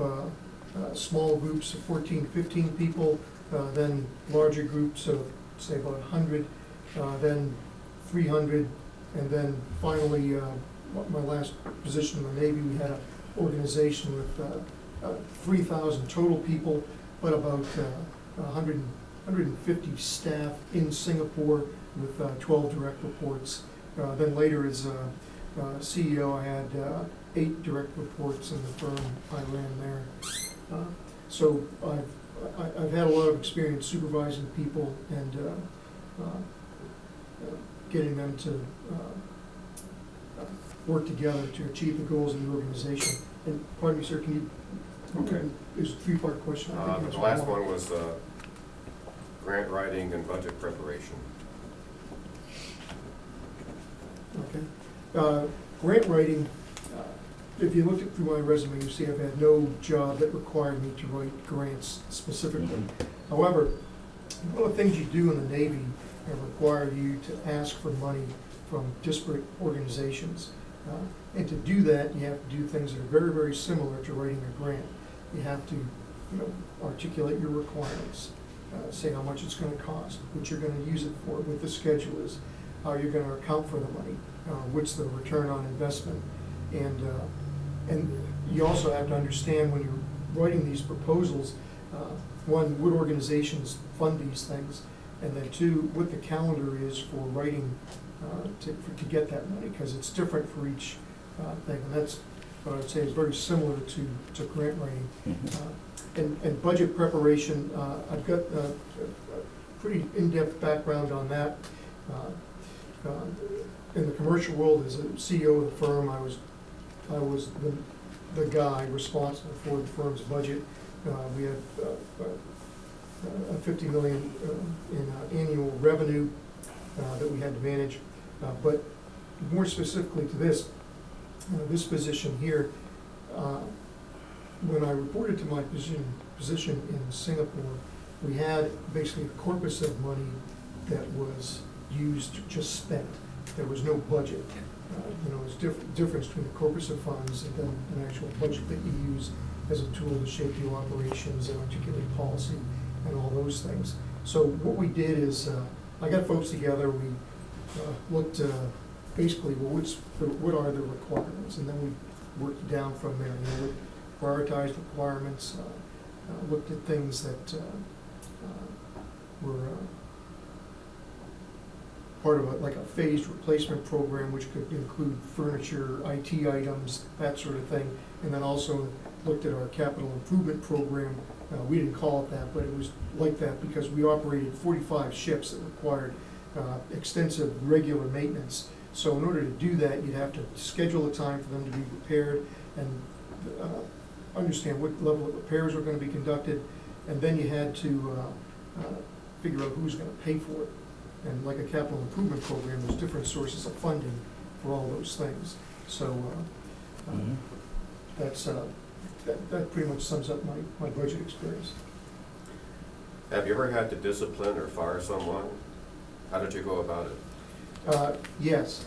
small groups of 14, 15 people, then larger groups of, say, about 100, then 300, and then finally, my last position in the Navy, we had an organization with 3,000 total people, but about 150 staff in Singapore with 12 direct reports. Then later as CEO, I had 8 direct reports in the firm I ran there. So I've had a lot of experience supervising people and getting them to work together to achieve the goals of the organization. And pardon me, sir, can you? Okay. There's a 3-part question. I think The last one was grant writing and budget preparation. Okay. Grant writing, if you look through my resume, you see I've had no job that required me to write grants specifically. However, one of the things you do in the Navy require you to ask for money from disparate organizations. And to do that, you have to do things that are very, very similar to writing a grant. You have to, articulate your requirements, say how much it's gonna cost, what you're gonna use it for, what the schedule is, how you're gonna account for the money, what's the return on investment. And you also have to understand when you're writing these proposals, one, what organizations fund these things, and then two, what the calendar is for writing to get that money, because it's different for each thing. And that's what I'd say is very similar to grant writing. And budget preparation, I've got a pretty in-depth background on that. In the commercial world, as a CEO of the firm, I was the guy responsible for the firm's budget. We had $50 million in annual revenue that we had to manage. But more specifically to this, this position here, when I reported to my position in Singapore, we had basically a corpus of money that was used, just spent. There was no budget. There's difference between a corpus of funds and then an actual budget that you use as a tool to shape your operations and articulate policy and all those things. So what we did is, I got folks together, we looked basically, well, what are the requirements? And then we worked down from there. We prioritized requirements, looked at things that were part of like a phased replacement program, which could include furniture, IT items, that sort of thing. And then also looked at our capital improvement program. We didn't call it that, but it was like that because we operated 45 ships that required extensive regular maintenance. So in order to do that, you'd have to schedule a time for them to be repaired and understand what level of repairs were going to be conducted. And then you had to figure out who's going to pay for it. And like a capital improvement program, there's different sources of funding for all those things. So that pretty much sums up my budget experience. Have you ever had to discipline or fire someone? How did you go about it? Yes.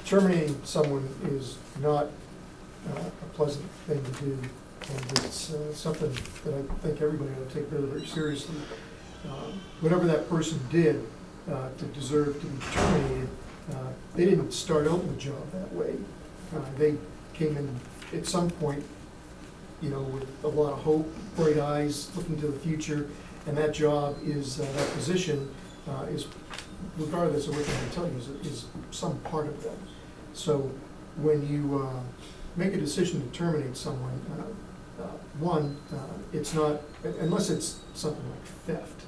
Terminating someone is not a pleasant thing to do, and it's something that I think everybody ought to take very, very seriously. Whatever that person did to deserve to be terminated, they didn't start out in the job that way. They came in at some point, with a lot of hope, bright eyes, looking to the future, and that job is, that position is, regardless of what they can tell you, is some part of them. So when you make a decision to terminate someone, it's not, unless it's something like theft,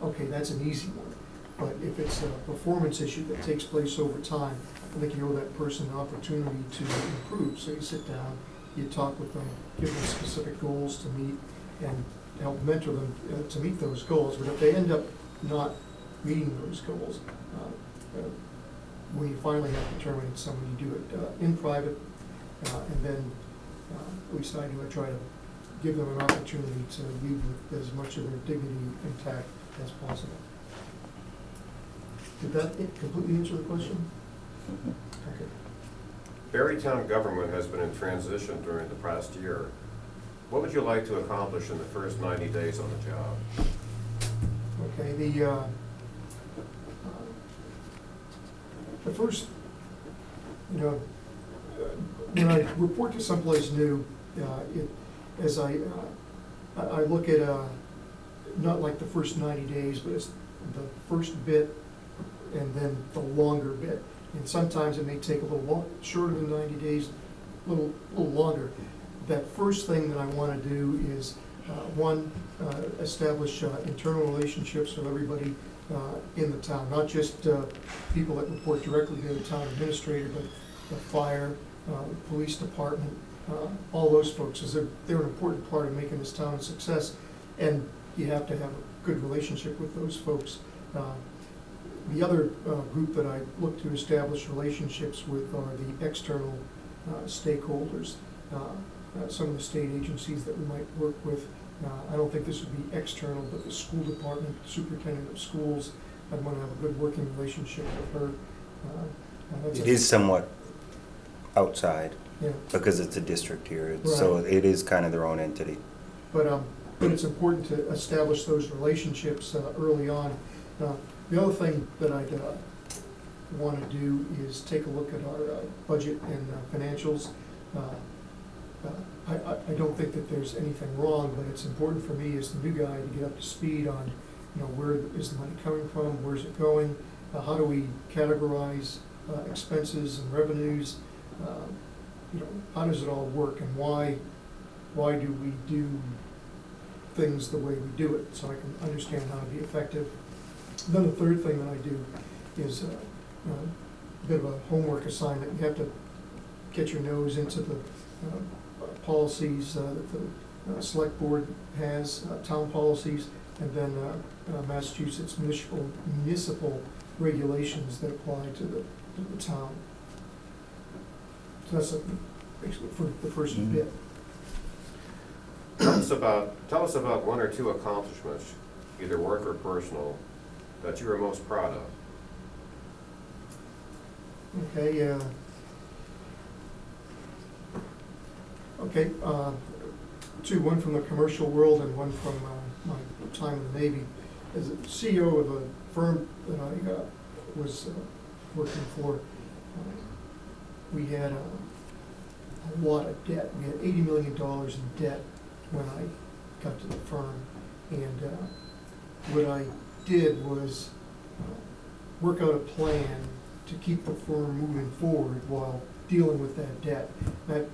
okay, that's an easy one. But if it's a performance issue that takes place over time, I think you owe that person an opportunity to improve. So you sit down, you talk with them, give them specific goals to meet, and help mentor them to meet those goals. But if they end up not meeting those goals, when you finally have to terminate someone, you do it in private, and then, at least I do, I try to give them an opportunity to leave with as much of their dignity intact as possible. Did that completely answer the question? Okay. Berrytown government has been in transition during the past year. What would you like to accomplish in the first 90 days on the job? Okay, the first, when I report to someplace new, as I look at, not like the first 90 days, but it's the first bit and then the longer bit. And sometimes it may take a little shorter than 90 days, a little longer. That first thing that I want to do is, establish internal relationships with everybody in the town, not just people that report directly to the town administrator, but the fire, police department, all those folks, because they're an important part of making this town a success, and you have to have a good relationship with those folks. The other group that I look to establish relationships with are the external stakeholders, some of the state agencies that we might work with. I don't think this would be external, but the school department, superintendent of schools, I'd want to have a good working relationship with her. It is somewhat outside, Yeah. because it's a district here, so Right. it is kind of their own entity. But it's important to establish those relationships early on. The other thing that I'd want to do is take a look at our budget and financials. I don't think that there's anything wrong, but it's important for me as the new guy to get up to speed on, where is the money coming from, where's it going, how do we categorize expenses and revenues, how does it all work, and why do we do things the way we do it, so I can understand how to be effective. Then the third thing that I do is a bit of a homework assignment. You have to get your nose into the policies that the select board has, town policies, and then Massachusetts municipal regulations that apply to the town. So that's basically for the first Mhm. bit. Tell us about one or two accomplishments, either work or personal, that you are most proud of. Okay, two, one from the commercial world and one from my time in the Navy. As a CEO of a firm that I was working for, we had a lot of debt. We had $80 million in debt when I got to the firm. And what I did was work out a plan to keep the firm moving forward while dealing with that debt. That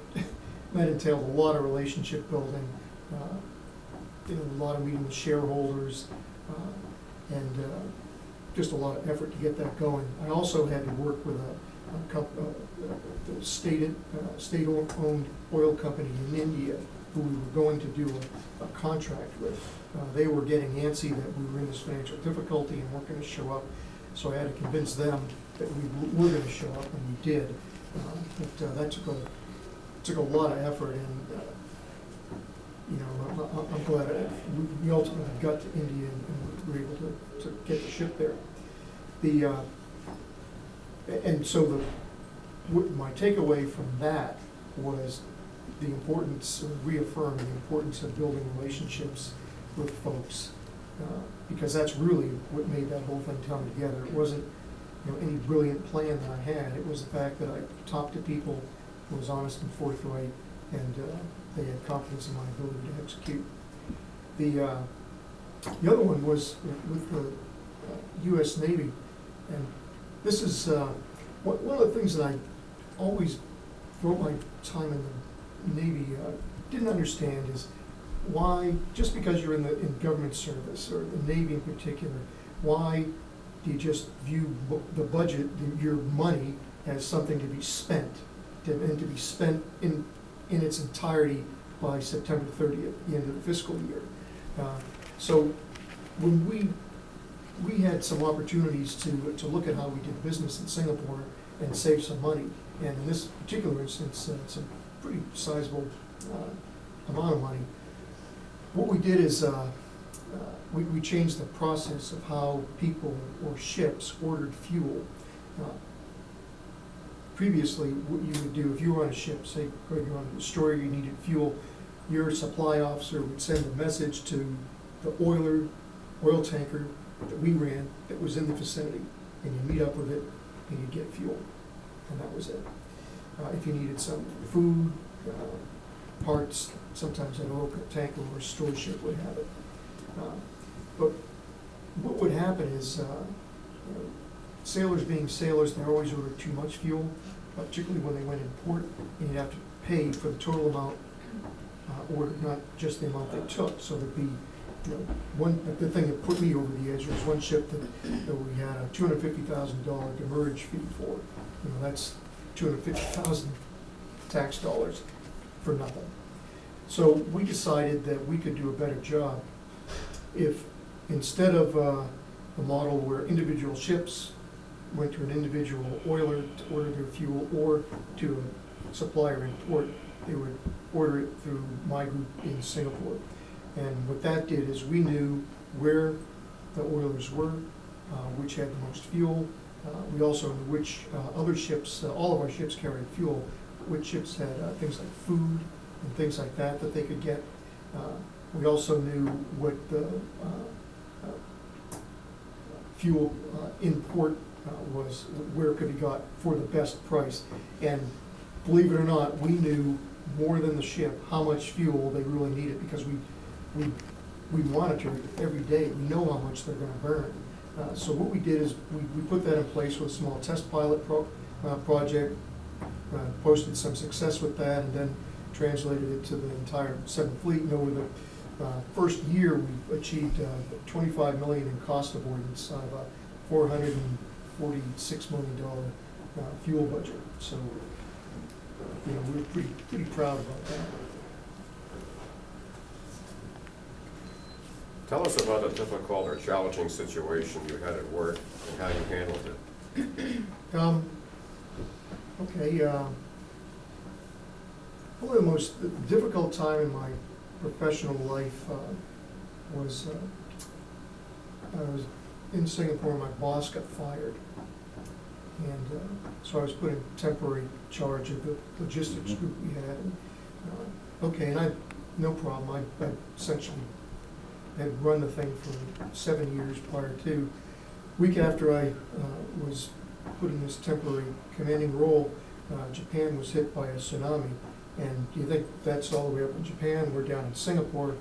entailed a lot of relationship building, a lot of meeting with shareholders, and just a lot of effort to get that going. I also had to work with the state-owned oil company in India, who we were going to do a contract with. They were getting antsy that we were in this financial difficulty and weren't going to show up, so I had to convince them that we were going to show up, and we did. But that took a lot of effort, and I'm glad we ultimately got to India and were able to get the ship there. My takeaway from that was the importance, or reaffirmed the importance of building relationships with folks, because that's really what made that whole thing come together. It wasn't any brilliant plan that I had. It was the fact that I talked to people, was honest and forthright, and they had confidence in my ability to execute. The other one was with the U.S. Navy, and this is one of the things that I always, throughout my time in the Navy, didn't understand is why, just because you're in government service, or the Navy in particular, why do you just view the budget, your money, as something to be spent, and to be spent in its entirety by September 30th, the end of the fiscal year? So when we had some opportunities to look at how we did business in Singapore and save some money, and in this particular instance, it's a pretty sizable amount of money. What we did is we changed the process of how people or ships ordered fuel. Previously, what you would do, if you were on a ship, say you're on a destroyer, you needed fuel, your supply officer would send a message to the oil tanker that we ran that was in the vicinity, and you meet up with it and you get fuel, and that was it. If you needed some food, parts, sometimes an oil tanker or a store ship would have it. But what would happen is, sailors being sailors, they always ordered too much fuel, particularly when they went in port, and you'd have to pay for the total amount ordered, not just the amount they took. So there'd be, the thing that put me over the edge was one ship that we had a $250,000 demurrage fee for. That's $250,000 tax dollars for nothing. So we decided that we could do a better job if, instead of the model where individual ships went to an individual oiler to order their fuel, or to a supplier in port, they would order it through my group in Singapore. And what that did is we knew where the oilers were, which had the most fuel. We also knew which other ships, all of our ships carried fuel, which ships had things like food and things like that that they could get. We also knew what the fuel in port was, where it could be got for the best price. And believe it or not, we knew more than the ship how much fuel they really needed, because we monitor it every day. We know how much they're going to burn. So what we did is we put that in place with a small test pilot project, posted some success with that, and then translated it to the entire 7th Fleet. And over the first year, we achieved $25 million in cost avoidance out of a $446 million fuel budget. So we're pretty proud about that. Tell us about a difficult or challenging situation you had at work and how you handled it. Okay, probably the most difficult time in my professional life was I was in Singapore. My boss got fired, and so I was put in temporary charge of the logistics group we had. And, okay, and no problem. I essentially had run the thing for 7 years prior to. Week after I was put in this temporary commanding role, Japan was hit by a tsunami. And you think that's all the way up in Japan, we're down in Singapore.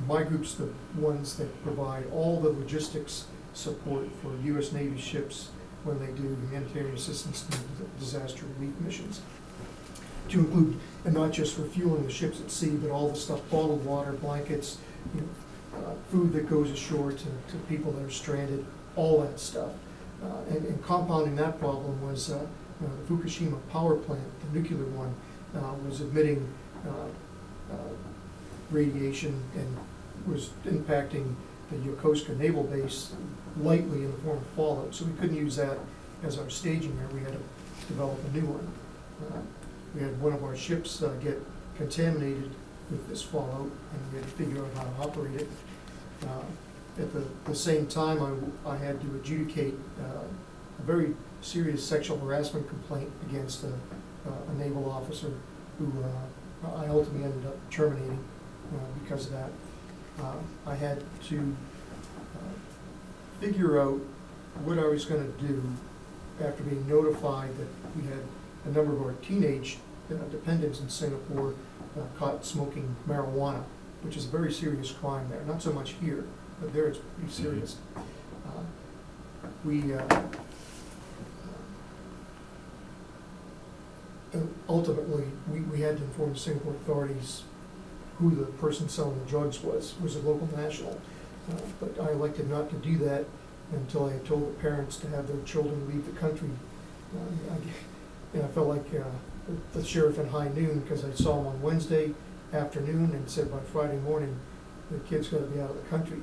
My group's the ones that provide all the logistics support for US Navy ships when they do humanitarian assistance and disaster relief missions. To include, and not just refueling the ships at sea, but all the stuff, bottled water, blankets, food that goes ashore to people that are stranded, all that stuff. And compounding that problem was the Fukushima power plant, the nuclear one, was emitting radiation and was impacting the Yokosuka Naval Base lightly in the form of fallout. So we couldn't use that as our staging area. We had to develop a new one. We had one of our ships get contaminated with this fallout, and we had to figure out how to operate it. At the same time, I had to adjudicate a very serious sexual harassment complaint against a naval officer who I ultimately ended up terminating because of that. I had to figure out what I was going to do after being notified that we had a number of our teenage dependents in Singapore caught smoking marijuana, which is a very serious crime there. Not so much here, but there it's pretty serious. Ultimately, we had to inform the Singapore authorities who the person selling the drugs was a local national. But I elected not to do that until I had told the parents to have their children leave the country. I felt like the sheriff in high noon, because I saw him on Wednesday afternoon and said by Friday morning, the kid's got to be out of the country.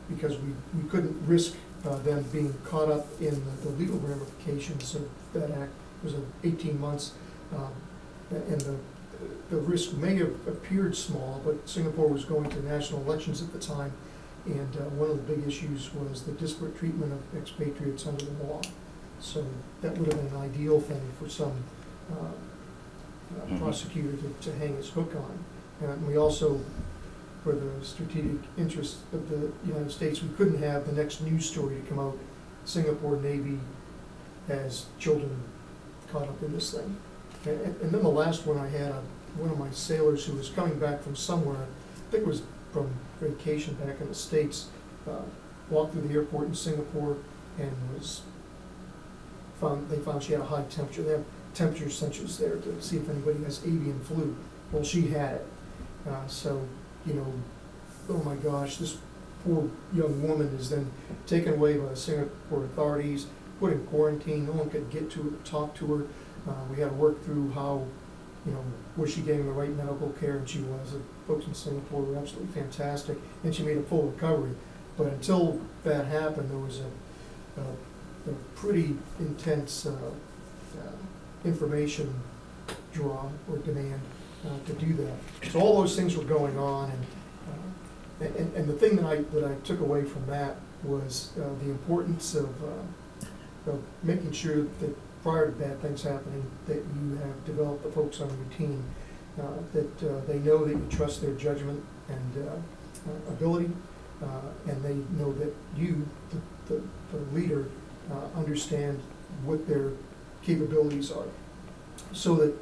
Because we couldn't risk them being caught up in the legal ramifications of that act. It was 18 months, and the risk may have appeared small, but Singapore was going to national elections at the time, and one of the big issues was the disparate treatment of expatriates under the law. So that would have been an ideal thing for some prosecutor to hang his hook on. And we also, for the strategic interest of the United States, we couldn't have the next news story to come out, Singapore Navy has children caught up in this thing. And then the last one I had, one of my sailors who was coming back from somewhere, I think it was from vacation back in the States, walked through the airport in Singapore and they found she had a high temperature. They have temperature sensors there to see if anybody has avian flu. Well, she had it. So, oh my gosh, this poor young woman is then taken away by the Singapore authorities, put in quarantine. No one could get to her, talk to her. We had to work through how, was she getting the right medical care? And she was. The folks in Singapore were absolutely fantastic, and she made a full recovery. But until that happened, there was a pretty intense information draw or demand to do that. So all those things were going on, and the thing that I took away from that was the importance of making sure that prior to bad things happening, that you have developed the folks on your team, that they know that you trust their judgment and ability, and they know that you, the leader, understand what their capabilities are. So that,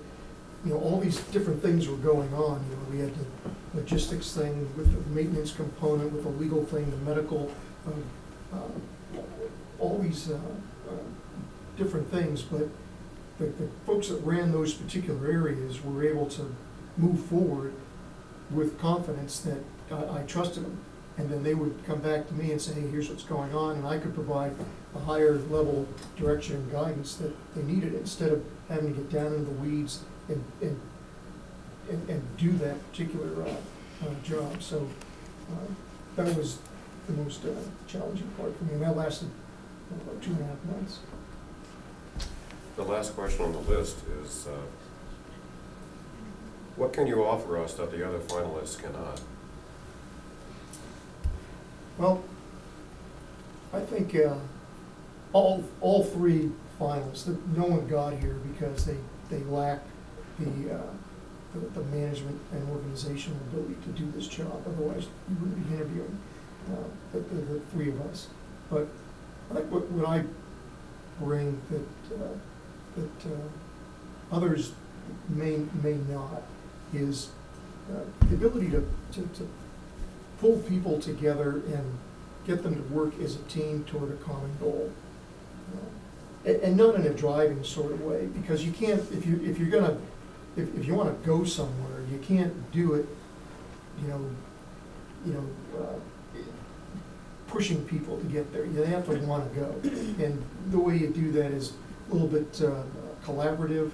all these different things were going on. We had the logistics thing with the maintenance component, with the legal thing, the medical, all these different things, but the folks that ran those particular areas were able to move forward with confidence that I trusted them. And then they would come back to me and say, hey, here's what's going on, and I could provide a higher level direction and guidance that they needed, instead of having to get down into the weeds and do that particular job. So that was the most challenging part for me, and that lasted about 2.5 months. The last question on the list is, what can you offer us that the other finalists cannot? Well, I think all three finalists, that no one got here because they lack the management and organizational ability to do this job. Otherwise, you wouldn't be interviewing the three of us. But I think what I bring that others may not is the ability to pull people together and get them to work as a team toward a common goal. And not in a driving sort of way, because you can't, if you wanna go somewhere, you can't do it, pushing people to get there. They have to wanna go. And the way you do that is a little bit collaborative,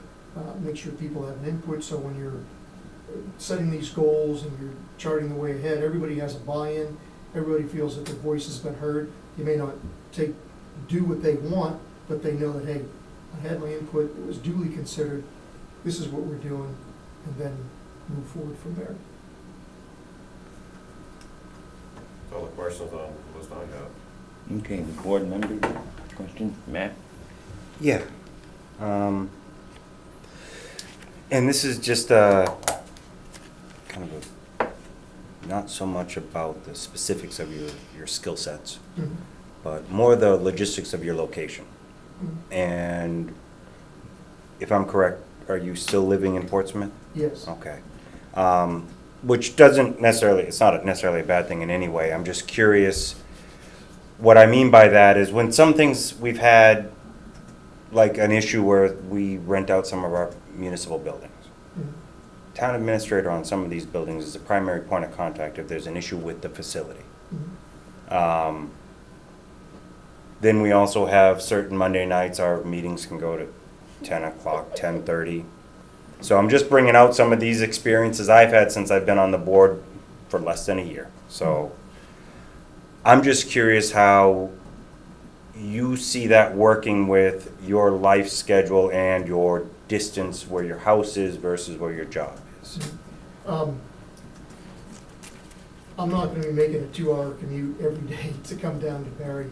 make sure people have an input, so when you're setting these goals and you're charting the way ahead, everybody has a buy-in, everybody feels that their voice has been heard. You may not do what they want, but they know that, hey, I had my input, it was duly considered, this is what we're doing, and then move forward from there. That's all the questions on the list I have. Okay, the board members, questions? Matt? Yeah. And this is just kind of not so much about the specifics of your skill sets, Mhm. but more the logistics of your location. Mhm. And if I'm correct, are you still living in Portsmouth? Yes. Okay. Which doesn't necessarily, it's not necessarily a bad thing in any way. I'm just curious. What I mean by that is when some things we've had, like an issue where we rent out some of our municipal buildings. Mhm. Town administrator on some of these buildings is the primary point of contact if there's an issue with the facility. Mhm. Then we also have certain Monday nights, our meetings can go to 10 o'clock, 10:30. So I'm just bringing out some of these experiences I've had since I've been on the board for less than a year. So I'm just curious how you see that working with your life schedule and your distance where your house is versus where your job is. I'm not gonna be making a 2-hour commute every day to come down to Barry.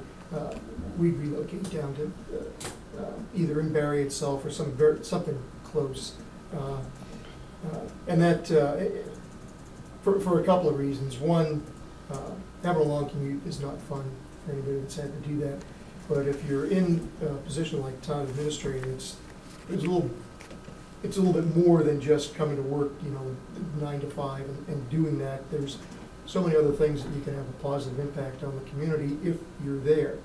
We'd relocate down to either in Barry itself or something close. And that, for a couple of reasons. One, having a long commute is not fun for anybody that's had to do that. But if you're in a position like town administrator, it's a little bit more than just coming to work, 9 to 5 and doing that. There's so many other things that you can have a positive impact on the community if you're there.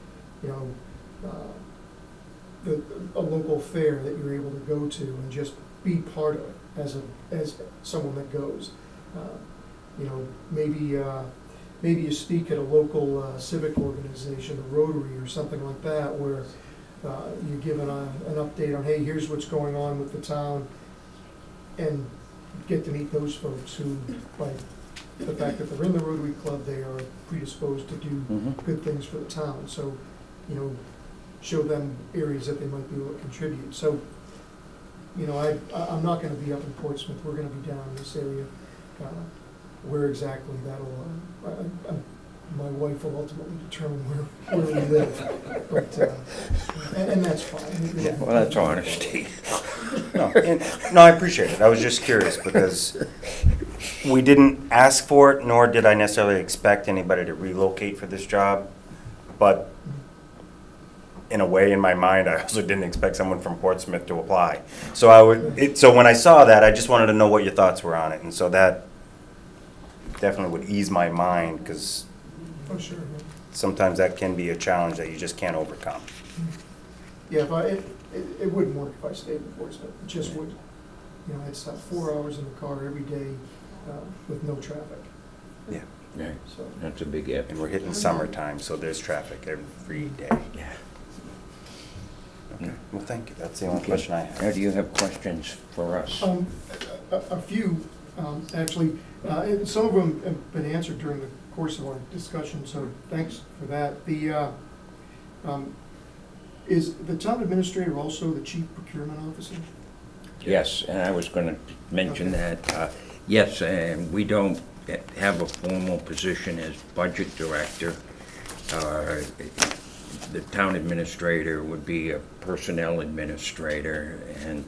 A local fair that you're able to go to and just be part of as someone that goes. Maybe you speak at a local civic organization, a Rotary or something like that, where you give an update on, hey, here's what's going on with the town, and get to meet those folks who, by the fact that they're in the Rotary Club, they are predisposed to do Mhm. good things for the town. So, show them areas that they might be able to contribute. So, I'm not gonna be up in Portsmouth, we're gonna be down in this area. Where exactly my wife will ultimately determine where we live, but, and that's fine. Yeah, well, that's honesty. No, I appreciate it. I was just curious because we didn't ask for it, nor did I necessarily expect anybody to relocate for this job. But in a way, in my mind, I also didn't expect someone from Portsmouth to apply. So so when I saw that, I just wanted to know what your thoughts were on it. And so that definitely would ease my mind, because Oh, sure. sometimes that can be a challenge that you just can't overcome. Yeah, it wouldn't work if I stayed in Portsmouth, it just wouldn't. It's 4 hours in the car every day with no traffic, Yeah. Right, so. that's a big if. And we're hitting summertime, so there's traffic every day. Yeah. Okay, well, thank you. That's the only Okay. question I Now, have. do you have questions for us? A few, actually, and some of them have been answered during the course of our discussion, so thanks for that. Is the town administrator also the chief procurement officer? Yes, and I was gonna mention Okay. that, yes, and we don't have a formal position as budget director. The town administrator would be a personnel administrator and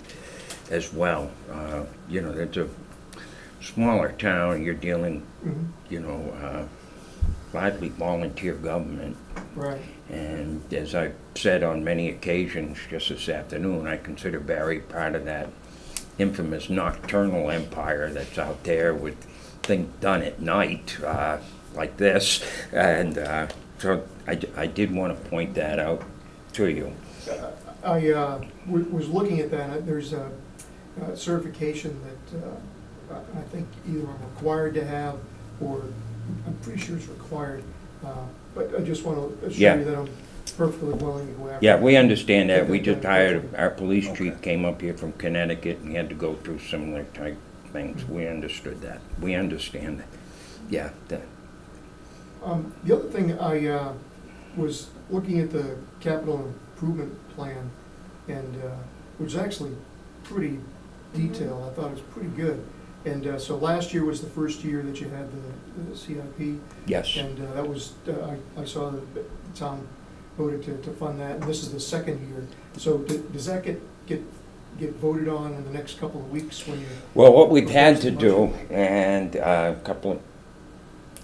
as well. You know, it's a smaller town, you're dealing, Mhm. you know, largely volunteer government. Right. And as I've said on many occasions, just this afternoon, I consider Barry part of that infamous nocturnal empire that's out there with things done at night, like this. And so I did want to point that out to you. Was looking at that, there's a certification that I think either I'm required to have, or I'm pretty sure it's required, but I just want to assure Yeah. you that I'm perfectly willing to go after. Yeah, we understand that. Get We that just done hired, quickly. our police Okay. chief came up here from Connecticut and he had to go through similar type things. We understood that. We understand that. Yeah, that. The other thing, I was looking at the capital improvement plan, and it was actually pretty detailed. I thought it was pretty good. And so last year was the first year that you had the CIP. Yes. And that was, I saw that the town voted to fund that, and this is the second year. So does that get voted on in the next couple of weeks when you? Well, what we've had propose to the do, budget? and a couple of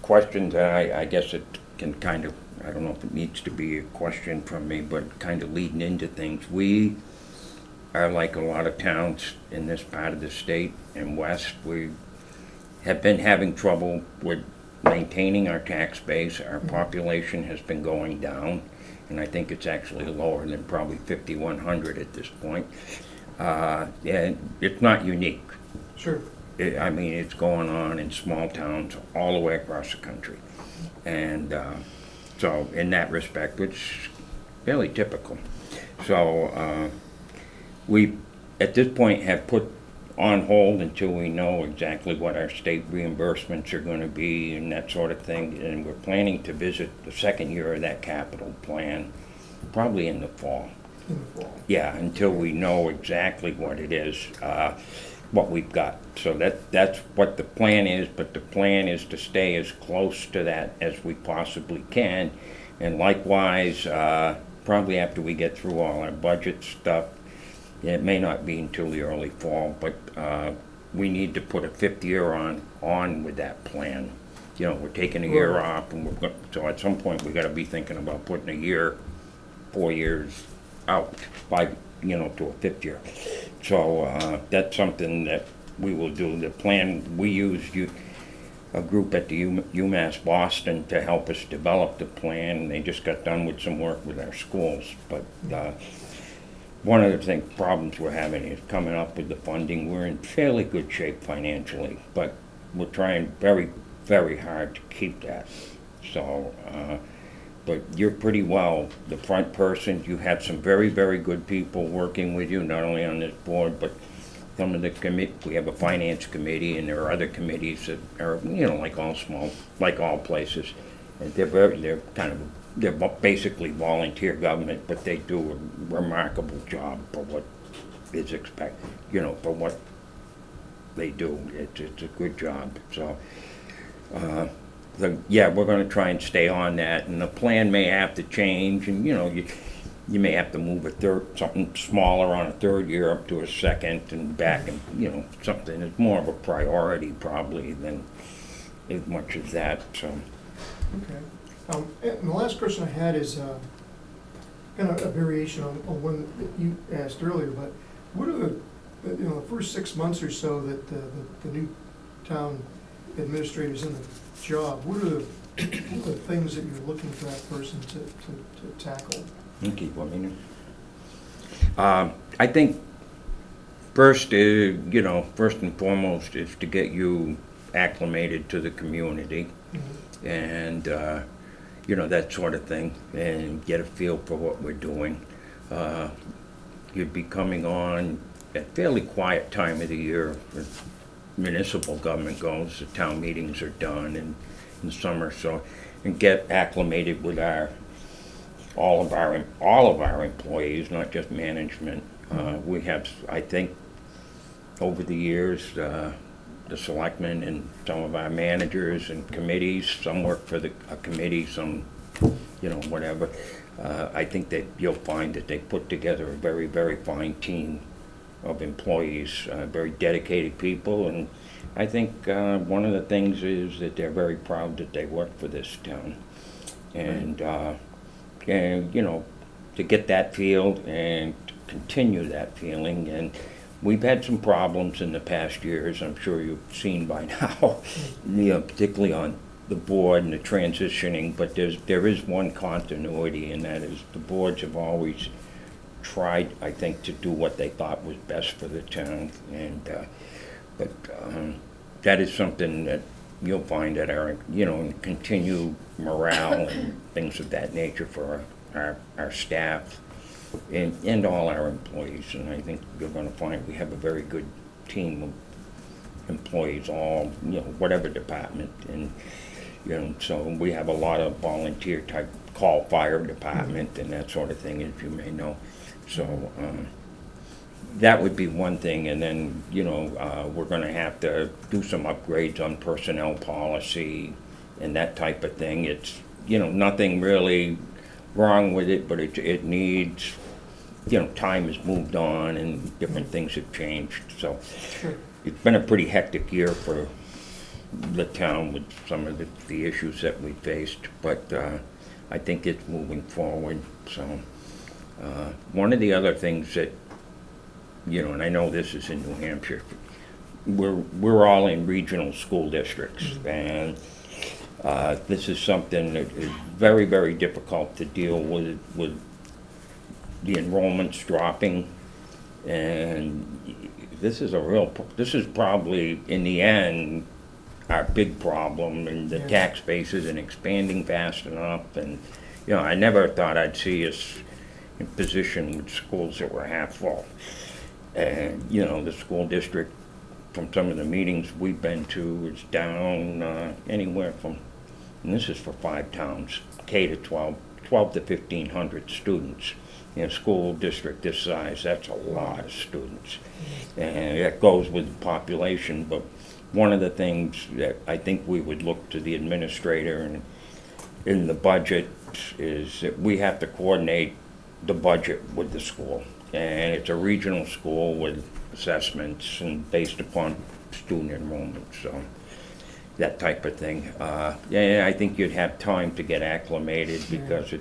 questions, and I guess it can kind of, I don't know if it needs to be a question from me, but kind of leading into things. We are like a lot of towns in this part of the state and west. We have been having trouble with maintaining our tax base. Our population has been going down, and I think it's actually lower than probably 5,100 at this point. And it's not unique. Sure. I mean, it's going on in small towns all the way across the country. And so in that respect, it's fairly typical. So we, at this point, have put on hold until we know exactly what our state reimbursements are going to be and that sort of thing. And we're planning to visit the second year of that capital plan, probably in the fall. In the fall. Yeah, until we know exactly what it is, what we've got. So that's what the plan is, but the plan is to stay as close to that as we possibly can. And likewise, probably after we get through all our budget stuff, it may not be until the early fall, but we need to put a fifth year on with that plan. You know, we're taking a year Right. off, and so at some point, we gotta be thinking about putting a year, 4 years out, to a fifth year. So that's something that we will do. The plan, we used a group at the UMass Boston to help us develop the plan. They just got done with some work with our schools. But one of the problems we're having is coming up with the funding. We're in fairly good shape financially, but we're trying very, very hard to keep that. So, but you're pretty well the front person. You have some very, very good people working with you, not only on this board, but some of the we have a finance committee, and there are other committees that are, like all places. And they're basically volunteer government, but they do a remarkable job for what is expected, for what they do. It's a good job. So, we're going to try and stay on that, and the plan may have to change, and you may have to move something smaller on a third year up to a second and back, and something that's more of a priority probably than as much as that. So, Okay. And the last question I had is kind of a variation on one that you asked earlier, but what are the first 6 months or so that the new town administrator's in the job, what are the things that you're looking for that person to tackle? okay, what I mean? I think first and foremost is to get you acclimated to the community. Mhm. And that sort of thing, and get a feel for what we're doing. You'd be coming on at fairly quiet time of the year. Municipal government goes, the town meetings are done, and in the summer, so, and get acclimated with all of our employees, not just management. We have, I think, over the years, the selectmen and some of our managers and committees, some work for a committee, some, whatever. I think that you'll find that they put together a very, very fine team of employees, very dedicated people, and I think one of the things is that they're very proud that they work for this town. And, to get that feel and to continue that feeling. And we've had some problems in the past years, I'm sure you've seen by now, particularly on the board and the transitioning, but there is one continuity, and that is the boards have always tried, I think, to do what they thought was best for the town. And, but that is something that you'll find that our, continued morale and things of that nature for our staff and all our employees. And I think you're gonna find we have a very good team of employees, all, whatever department. And, so we have a lot of volunteer type call fire department and that sort of thing, as you may know. So, that would be one thing, and then, we're gonna have to do some upgrades on personnel policy and that type of thing. It's, nothing really wrong with it, but it needs, time has moved on and different things have changed. So Sure. it's been a pretty hectic year for the town with some of the issues that we faced, but I think it's moving forward. So one of the other things that, and I know this is in New Hampshire, we're all in regional school districts, and this is something that is very, very difficult to deal with the enrollments dropping, and this is probably, in the end, our big problem, and the tax base isn't expanding fast enough. And, I never thought I'd see us in position with schools that were half full. And, the school district, from some of the meetings we've been to, is down anywhere from, and this is for 5 towns, K to 12 to 1,500 students. In a school district this size, that's a lot of students. And that goes with the population, but one of the things that I think we would look to the administrator and in the budget is that we have to coordinate the budget with the school. And it's a regional school with assessments and based upon student enrollment, so that type of thing. I think you'd have time to get acclimated because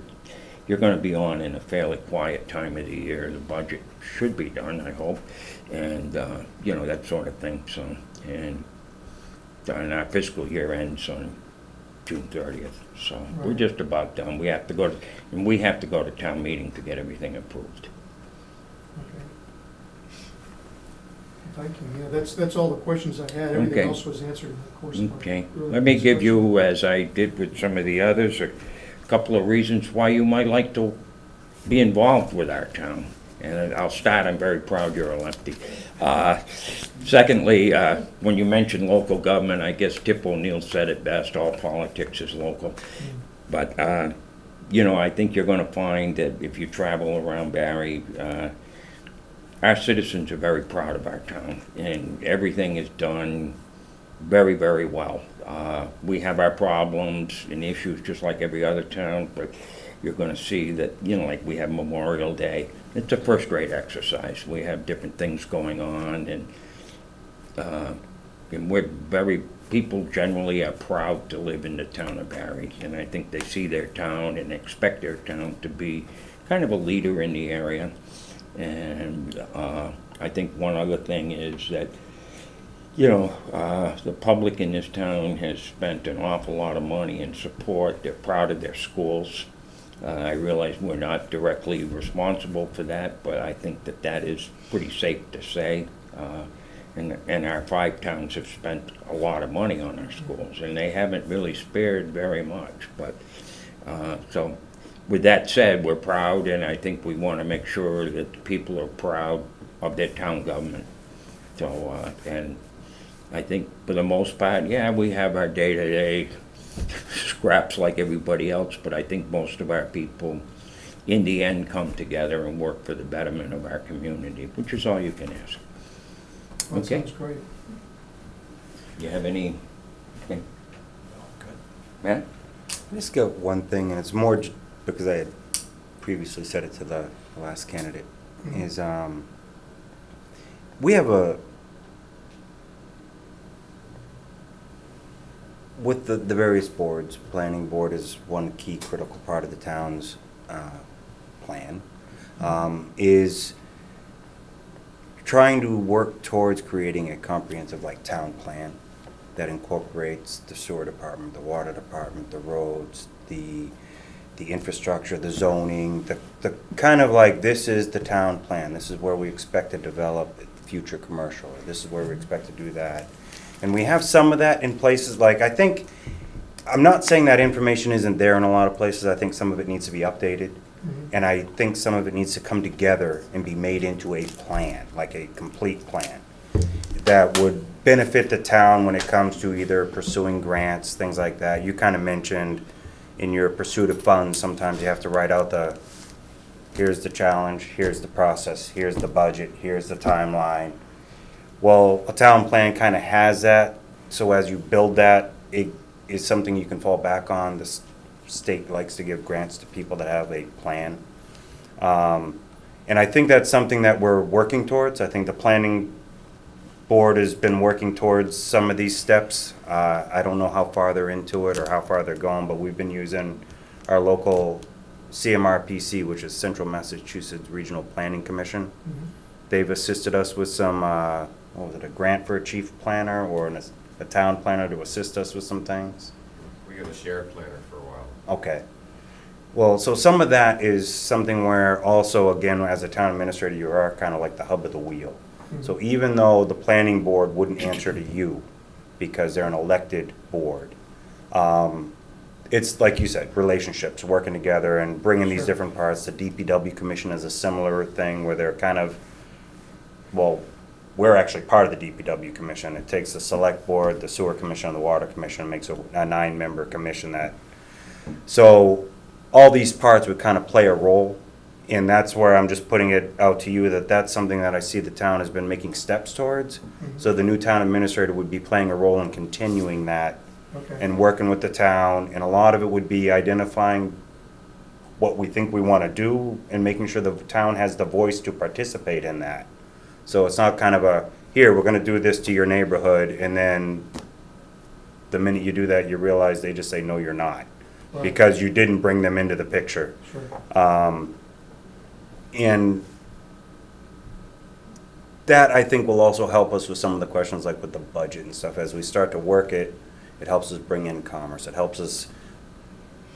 you're going to be on in a fairly quiet time of the year. The budget should be done, I hope, and that sort of thing. So, and our fiscal year ends on June 30th, so we're just about done. We have to go to town meeting to get everything approved. Okay. Thank you. Yeah, that's all the questions I had. Everything Okay. else was answered, of course. in our Okay, earlier let me give discussion. you, as I did with some of the others, a couple of reasons why you might like to be involved with our town. And I'll start, I'm very proud you're a lefty. Secondly, when you mention local government, I guess Tip O'Neill said it best, all politics is local. But, I think you're gonna find that if you travel around Barry, our citizens are very proud of our town, and everything is done very, very well. We have our problems and issues just like every other town, but you're gonna see that, like we have Memorial Day, it's a first-rate exercise. We have different things going on, and people generally are proud to live in the town of Barry, and I think they see their town and expect their town to be kind of a leader in the area. And I think one other thing is that, the public in this town has spent an awful lot of money in support. They're proud of their schools. I realize we're not directly responsible for that, but I think that is pretty safe to say. And our 5 towns have spent a lot of money on our schools, and they haven't really spared very much. But so, with that said, we're proud, and I think we want to make sure that the people are proud of their town government. So, and I think for the most part, we have our day-to-day scraps like everybody else, but I think most of our people, in the end, come together and work for the betterment of our community, which is all you can ask. That Okay. sounds great. You have any, Good. Matt? I just got one thing, and it's more because I had previously said it to the last candidate, Mhm. is we have with the various boards, planning board is one key critical part of the town's plan, is trying to work towards creating a comprehensive like town plan that incorporates the sewer department, the water department, the roads, the infrastructure, the zoning, the kind of like, this is the town plan, this is where we expect to develop future commercial, or this is where we expect to do that. And we have some of that in places like, I think, I'm not saying that information isn't there in a lot of places, I think some of it needs to be updated. Mhm. And I think some of it needs to come together and be made into a plan, like a complete plan, that would benefit the town when it comes to either pursuing grants, things like that. You kind of mentioned in your pursuit of funds, sometimes you have to write out here's the challenge, here's the process, here's the budget, here's the timeline. Well, a town plan kind of has that, so as you build that, it is something you can fall back on. The state likes to give grants to people that have a plan. And I think that's something that we're working towards. I think the planning board has been working towards some of these steps. I don't know how far they're into it or how far they're going, but we've been using our local CMRPC, which is Central Massachusetts Regional Planning Commission. Mhm. They've assisted us with some, what was it, a grant for a chief planner or a town planner to assist us with some things? We got a shared planner for a while. Okay. Well, so some of that is something where also, again, as a town administrator, you are kind of like the hub of the wheel. So even though the planning board wouldn't answer to you because they're an elected board, it's like you said, relationships, working together and bringing these Sure. different parts. The DPW commission is a similar thing where they're kind of, well, we're actually part of the DPW commission. It takes the select board, the sewer commission, and the water commission, makes a 9-member commission that, so all these parts would kind of play a role. And that's where I'm just putting it out to you that that's something that I see the town has been making steps towards. So the new town administrator would be playing a role in continuing that Okay. and working with the town. And a lot of it would be identifying what we think we want to do and making sure the town has the voice to participate in that. So it's not kind of a, here, we're going to do this to your neighborhood, and then the minute you do that, you realize they just say, no, you're not, Right. because you didn't bring them into the picture. Sure. And that, I think, will also help us with some of the questions like with the budget and stuff. As we start to work it, it helps us bring in commerce. It helps us,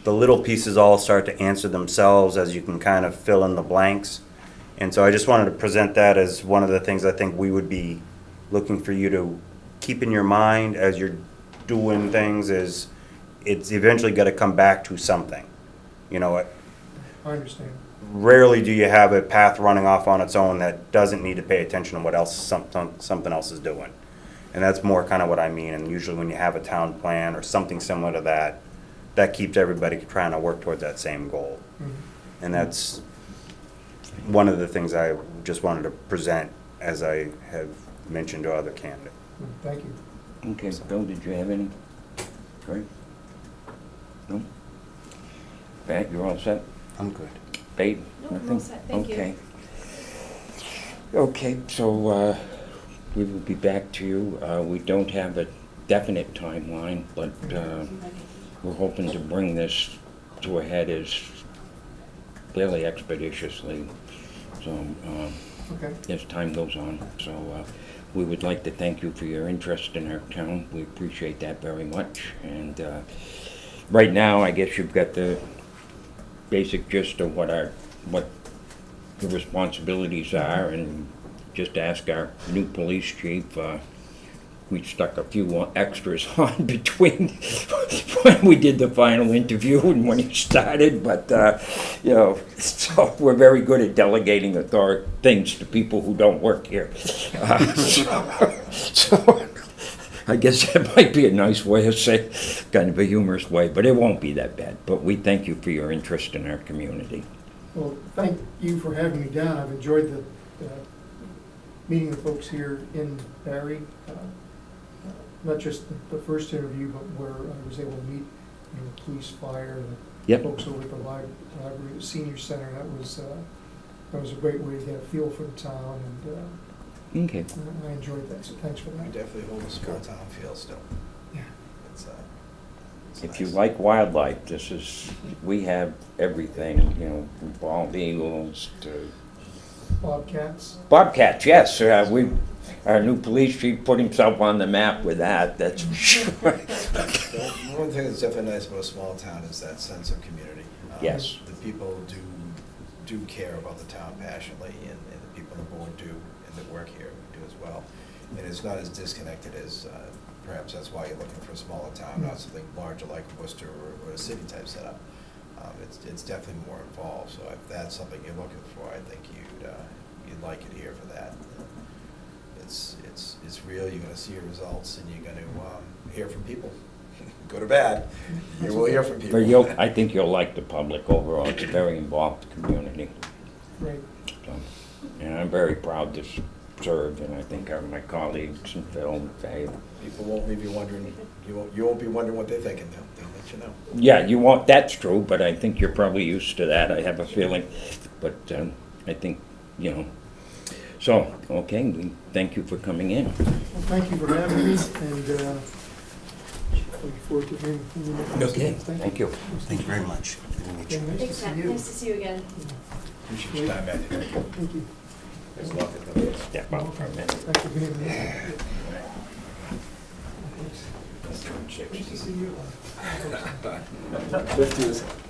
the little pieces all start to answer themselves as you can kind of fill in the blanks. And so I just wanted to present that as one of the things I think we would be looking for you to keep in your mind as you're doing things, is it's eventually got to come back to something. You know, I understand. rarely do you have a path running off on its own that doesn't need to pay attention to what else something else is doing. And that's more kind of what I mean. And usually when you have a town plan or something similar to that, that keeps everybody trying to work towards that same goal. Mhm. And that's one of the things I just wanted to present, as I have mentioned to other candidates. Thank you. Okay, Bill, did you have any? Great. No? Pat, you're all set? I'm good. Babe? No, I'm all Nothing? set, thank you. Okay. Okay, so, we will be back to you. We don't have a definite timeline, but, we're hoping to bring this to a head as fairly expeditiously, so, Okay. as time goes on. So, we would like to thank you for your interest in our town. We appreciate that very much. And, right now, I guess you've got the basic gist of what the responsibilities are, and just ask our new police chief. We stuck a few extras on between when we did the final interview and when he started, but, you know, so we're very good at delegating things to people who don't work here. So I guess that might be a nice way of saying, kind of a humorous way, but it won't be that bad. But we thank you for your interest in our community. Well, thank you for having me down. I've enjoyed the meeting the folks here in Barry. Not just the first interview, but where I was able to meet, police, fire, the Yep. folks over at the library, the senior center. That was a great way to get a feel for the town, and Okay. I enjoyed that, so thanks for We that. definitely hold a small town feel still. Yeah. It's If you nice. like wildlife, we have everything, from bald eagles to Bobcats. bobcats, yes. Our new police chief put himself on the map with that, that's for sure. One thing that's definitely nice about a small town is that sense of community. Yes. The people do care about the town passionately, and the people on the board do, and that work here do as well. And it's not as disconnected as, perhaps that's why you're looking for a smaller town, not something larger like Worcester or a city type setup. It's definitely more involved, so if that's something you're looking for, I think you'd like it here for that. It's real, you're gonna see your results, and you're gonna hear from people. Good or bad, you will hear from people. But I think you'll like the public overall, it's a very involved community. Great. So, and I'm very proud to serve, and I think my colleagues and Phil, People won't leave you wondering, you won't be wondering what they're thinking, they'll let you know. yeah, you want, that's true, but I think you're probably used to that, I have a feeling. But I think, so, okay, we thank you for coming in. Well, thank you for having me, and look forward to hearing from you next. Okay, thank you. Thank you very much. Good to meet you. Yeah, nice to Thanks, see Matt. you. Nice to see you again. Appreciate your time, Matthew. Thank you. There's a lot to come in. Step out for a minute. Thanks for being here. Nice to see you.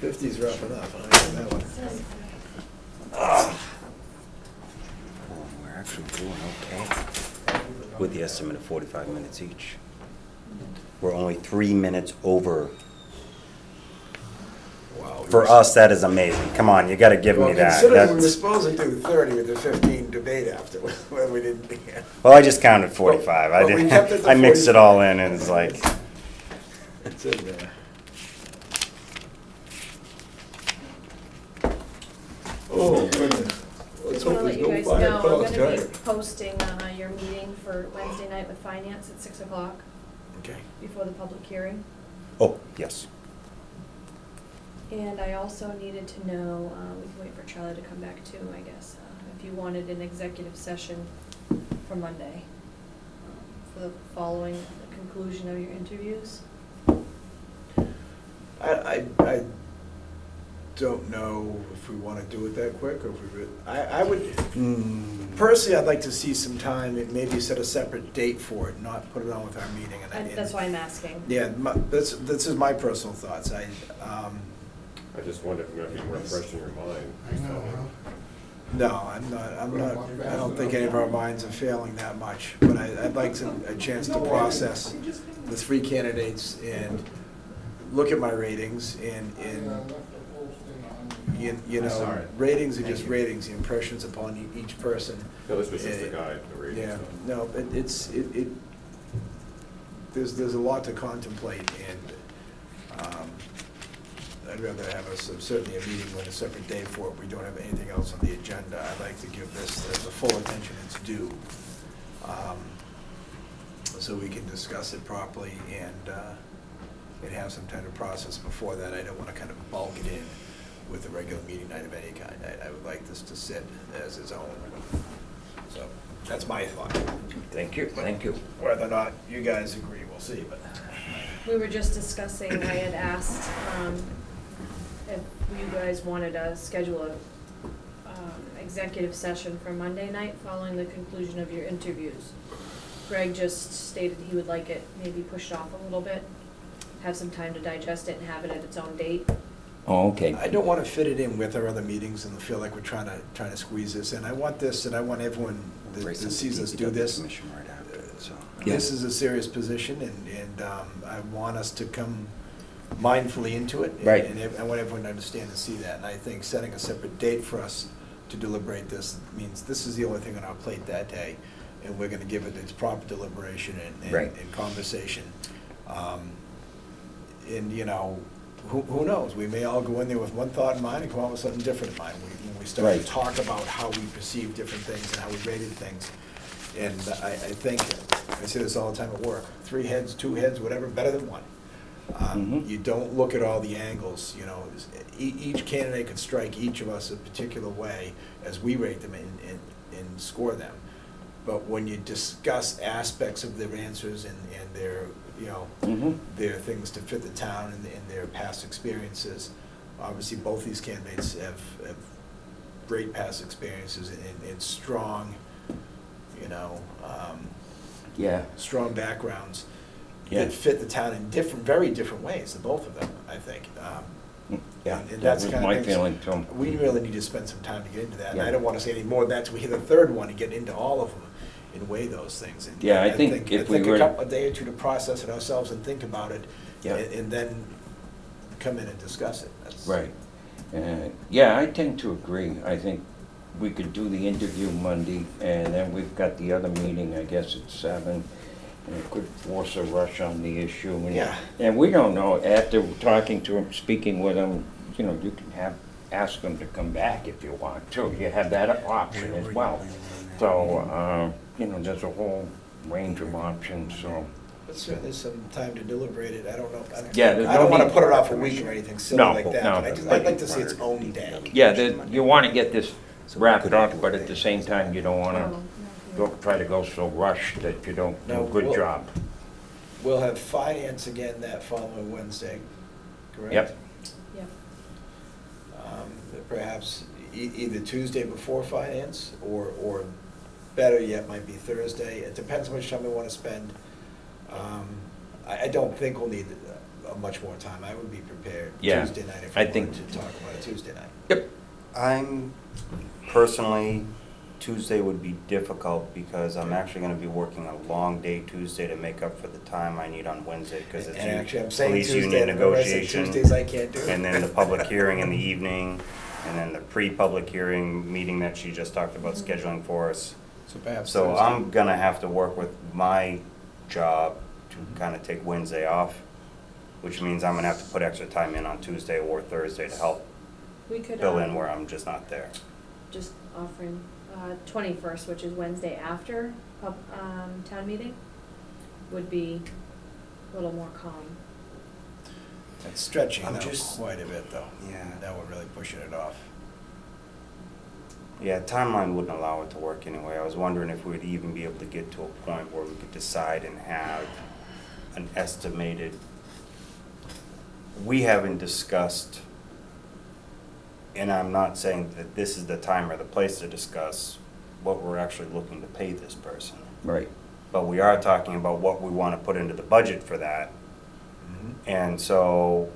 50's rough enough, I know that one. Oh, we're actually doing okay with the estimate of 45 minutes each. We're only 3 minutes over. Wow. For us, that is amazing. Come on, you gotta give me that. Considering we were That's, supposed to do 30 with the 15 debate after, when we didn't. well, I just counted 45. I But we didn't, kept it to I mixed it 45. all in and it's like, It's in there. Oh, goodness. Let's Just want hope to let there's you no guys fire know, I'm calls gonna be tonight. posting your meeting for Wednesday night with finance at 6 o'clock Okay. before the public hearing. oh, yes. And I also needed to know, we can wait for Charlie to come back too, I guess, if you wanted an executive session for Monday, for the following the conclusion of your interviews. I don't know if we want to do it that quick, or if we, I would, personally, I'd like to see some time, and maybe set a separate date for it, not put it on with our meeting. And that's why I'm asking. Yeah, this is my personal thoughts. I just wondered if it might be more fresh in your mind. No, I'm not, I don't think any of our minds are failing that much, but I'd like a chance to process the three candidates and look at my ratings and ratings are just ratings, the impressions upon each person. No, this was just a guide, the reading. Yeah, no, there's a lot to contemplate, and I'd rather have certainly a meeting with a separate day for it. We don't have anything else on the agenda. I'd like to give this the full attention it's due, so we can discuss it properly and have some time to process before that. I don't want to kind of bulk it in with a regular meeting night of any kind. I would like this to sit as its own. So that's my thought. Thank you, thank you. Whether or not you guys agree, we'll see, but. We were just discussing, I had asked if you guys wanted to schedule a executive session for Monday night following the conclusion of your interviews. Greg just stated he would like it maybe pushed off a little bit, have some time to digest it and have it at its own date. Oh, okay. I don't want to fit it in with our other meetings and feel like we're trying to squeeze this in. I want this, and I want everyone that Raise some sees us do DPW this. commission right after it, so. This is a serious position, and I want us to come mindfully into it. Right. And I want everyone to understand and see that. And I think setting a separate date for us to deliberate this means this is the only thing on our plate that day. and we're gonna give it its proper deliberation Right. and conversation. And, you know, who knows, we may all go in there with one thought in mind and come out with something different in mind. When we start to Right. talk about how we perceive different things and how we rated things. And I think, I say this all the time at work, 3 heads, 2 heads, whatever, better than one. Mhm. You don't look at all the angles, you know, each candidate can strike each of us a particular way as we rate them and score them. But when you discuss aspects of their answers and their, you know, Mhm. their things to fit the town and their past experiences, obviously both these candidates have great past experiences and strong, you know, Yeah, strong backgrounds Yeah. that fit the town in different, very different ways, the both of them, I think. yeah, And that that's was kind of my things- feeling too. We really need to spend some time to get into that. And I Yeah. don't want to say any more than that till we hit the third one and get into all of them and weigh those things. And Yeah, I think if we I were- think a couple, a day or two to process it ourselves and think about it. Yeah. And then come in and discuss it. That's- Right. Yeah, I tend to agree. I think we could do the interview Monday, and then we've got the other meeting, I guess, at 7. And it could force a rush on the issue. Yeah. And we don't know, after talking to him, speaking with him, you know, you can ask them to come back if you want to. You have that option as well. So, you know, there's a whole range of options, so. But certainly some time to deliberate it. I don't know. Yeah, there's I don't no want to need- put it off a week or anything silly No, like that. no, But but- I'd like to see its own day. Yeah, you want to get this wrapped up, but at the same time, you don't want Oh, to try to go so rushed that you don't do No, a good well- job. We'll have finance again that following Wednesday, correct? Yep. Yeah. Perhaps either Tuesday before finance, or better yet, might be Thursday. It depends how much time we want to spend. I don't think we'll need much more time. I would be prepared Yeah, Tuesday night if I we think- wanted to talk about it Tuesday night. Yep. I'm personally, Tuesday would be difficult because I'm actually gonna be working a long day Tuesday to make up for the time I need on Wednesday, because it's And actually, I'm saying police Tuesday, union remember I said negotiation. Tuesdays I can't do. And then the public hearing in the evening, and then the pre-public hearing meeting that she just talked about scheduling for us. So perhaps So Thursday. I'm gonna have to work with my job to kind of take Wednesday off, which means I'm gonna have to put extra time in on Tuesday or Thursday to help We could, fill in where I'm just not there. just offering, 21st, which is Wednesday after, town meeting, would be a little more calm. It's stretching I'm though, just- quite a bit though. Yeah. That would really pushing it off. Yeah, timeline wouldn't allow it to work anyway. I was wondering if we'd even be able to get to a point where we could decide and have an estimated. We haven't discussed, and I'm not saying that this is the time or the place to discuss what we're actually looking to pay this person. Right. But we are talking about what we want to put into the budget for that. And so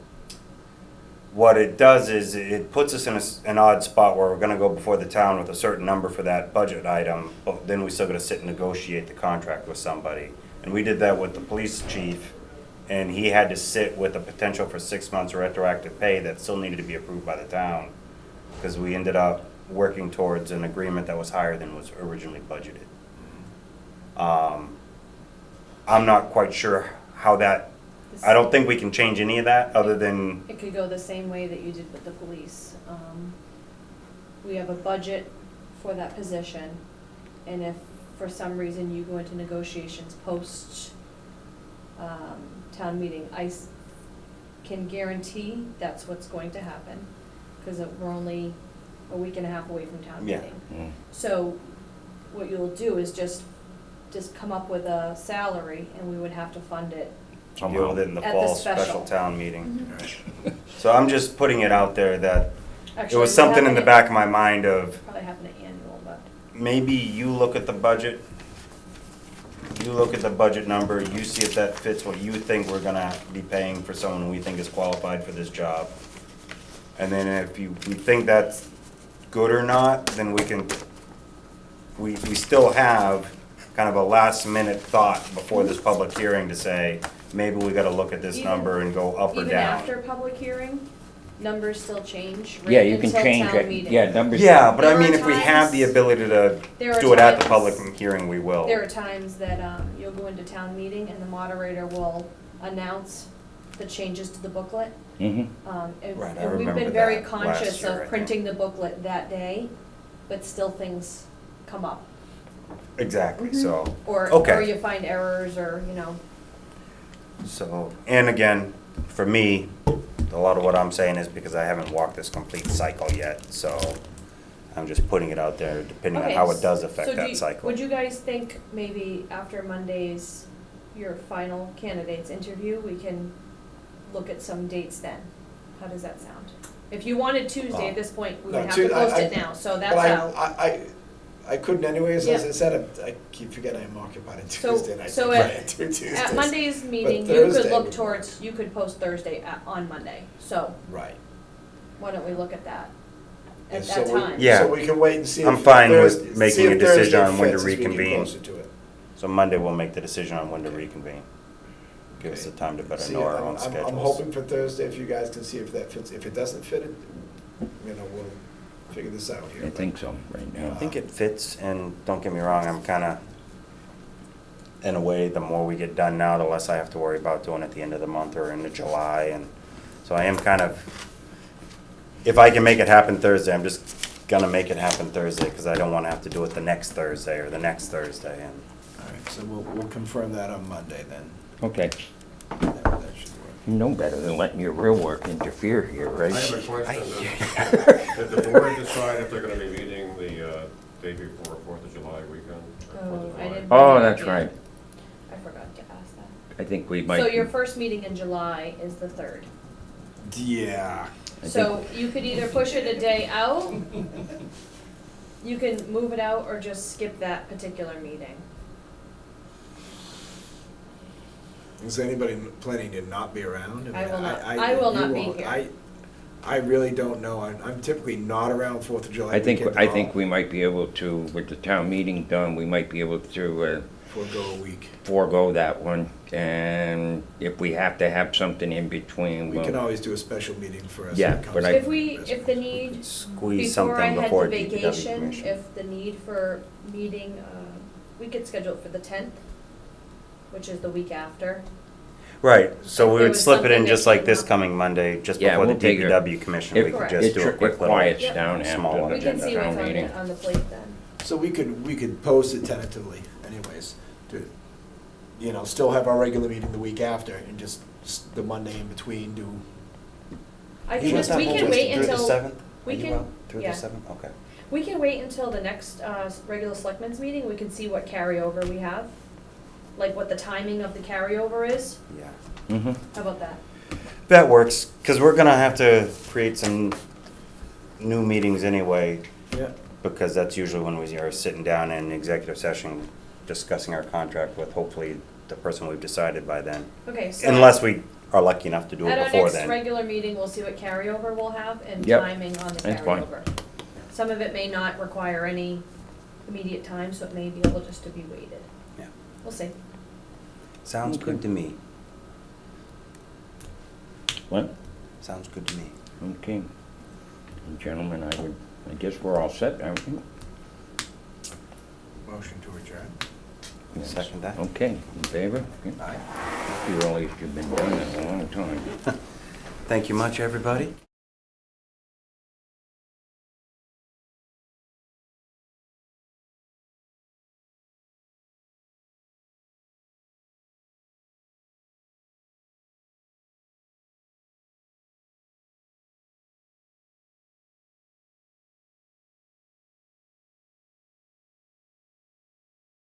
what it does is it puts us in an odd spot where we're gonna go before the town with a certain number for that budget item, but then we still gotta sit and negotiate the contract with somebody. And we did that with the police chief, and he had to sit with the potential for 6 months retroactive pay that still needed to be approved by the town. Because we ended up working towards an agreement that was higher than was originally budgeted. I'm not quite sure how that, I don't think we can change any of that, other than, It could go the same way that you did with the police. We have a budget for that position, and if for some reason you go into negotiations post, town meeting, can guarantee that's what's going to happen, because we're only a week and a half away from town Yeah. meeting. Mm. So what you'll do is just come up with a salary, and we would have to fund it. deal with it in the At the fall special. special town meeting. So I'm just putting it out there that it Actually, was we something in happen the to- back of my mind of, Probably happen at annual, but. maybe you look at the budget, you look at the budget number, you see if that fits what you think we're gonna be paying for someone we think is qualified for this job. And then if we think that's good or not, then we still have kind of a last minute thought before this public hearing to say, maybe we gotta look at this Even- number and go up or Even down. after public hearing, numbers still change Yeah, right you can until change town it, meeting. yeah, numbers. Yeah, but I There are mean, if we have the times- ability to There are do it at the times- public hearing, we will. There are times that, you'll go into town meeting and the moderator will announce the changes to the booklet. Mm-hmm. And Right, I and we've remember been very that conscious last year, I of think. printing the booklet that day, but still things come up. Exactly, Mhm. so, Or Okay. you find errors or, so, and again, for me, a lot of what I'm saying is because I haven't walked this complete cycle yet, so I'm just putting it out there, depending on Okay, how it does so affect that cycle. Would you guys think maybe after Monday's, your final candidates interview, we can look at some dates then? How does that sound? If you wanted Tuesday at this point, we No, would have to Tu- post I- it now, so that's But how. I couldn't anyways, as Yeah. I said, I keep forgetting I'm occupied on So- Tuesday nights. so I at- can't do Tuesdays. At Monday's meeting, you could Thursday look would towards, you could post Thursday on Monday, so Right. why don't we look at that Yeah, at so that we- time? Yeah. So we can wait and see if. I'm fine with Thursday- see making a if Thursday decision on when to fits as we get reconvene. closer to it. So Monday, we'll make the decision on when to reconvene. Give us the Okay. time to better See, know our I'm- own schedules. I'm hoping for Thursday, if you guys can see if that fits. If it doesn't fit, we'll figure this out here. I think so, right now. I think it fits, and don't get me wrong, I'm kinda, in a way, the more we get done now, the less I have to worry about doing it at the end of the month or into July, and so I am kind of, if I can make it happen Thursday, I'm just gonna make it happen Thursday, because I don't wanna have to do it the next Thursday or the next Thursday, and All right, so we'll confirm that on Monday then. Okay, That should work. you know better than letting your real work interfere here, right? I have a question. Did the board decide if they're gonna be meeting the day before Fourth of July weekend? or 4th of Oh, I July? didn't. Oh, that's right. I forgot to ask that. I think we might. So your first meeting in July is the 3rd. Yeah. I So you could either push it a day out, you can move it out, or just skip that particular meeting. Is anybody planning to not be around? I mean, will not- I will you not be won't. here. I really don't know. I'm typically not around Fourth of July I think, weekend I at think all. we might be able to, with the town meeting done, we might be able to Forego a week. forego that one. And if we have to have something in between, We can we'll, always do a special meeting for us. Yeah, when it comes but to I- If the need, squeeze before I something had before the DPW vacation, commission. if the need for meeting, we could schedule it for the 10th, which is the week after. Right, so If we there would was slip it in something just that like came this up. coming Monday, just Yeah, before the we'll take it. DPW commission, we could Correct. just do a it quick little. quiets Yep. down small after one. We the can see town what's meeting. on the plate then. So we could post it tentatively anyways, to, still have our regular meeting the week after and just the Monday in between do. I You can, want that we whole can just wait Through the until, 7th? we Are you can- out through yeah. the 7th? Okay. we can wait until the next, regular selectmen's meeting, we can see what carryover we have. Like what the timing of the carryover is, Yeah. Mm-hmm. how about that? That works, because we're gonna have to create some new meetings anyway, Yeah. because that's usually when we are sitting down in executive session discussing our contract with hopefully the person we've decided by then. Okay, so. Unless we are lucky enough to do At it our before next then. regular meeting, we'll see what carryover we'll have and Yep. timing on the That's fine. carryover. Some of it may not require any immediate time, so it may be able just to be waited. Yeah. We'll see. Sounds good to me. What? Sounds good to me. Okay. And gentlemen, I guess we're all set, aren't we? Motion to adjourn. Yes. Second that. Okay, in favor? Aye. The earliest you've been done in a long time. Thank you much, everybody.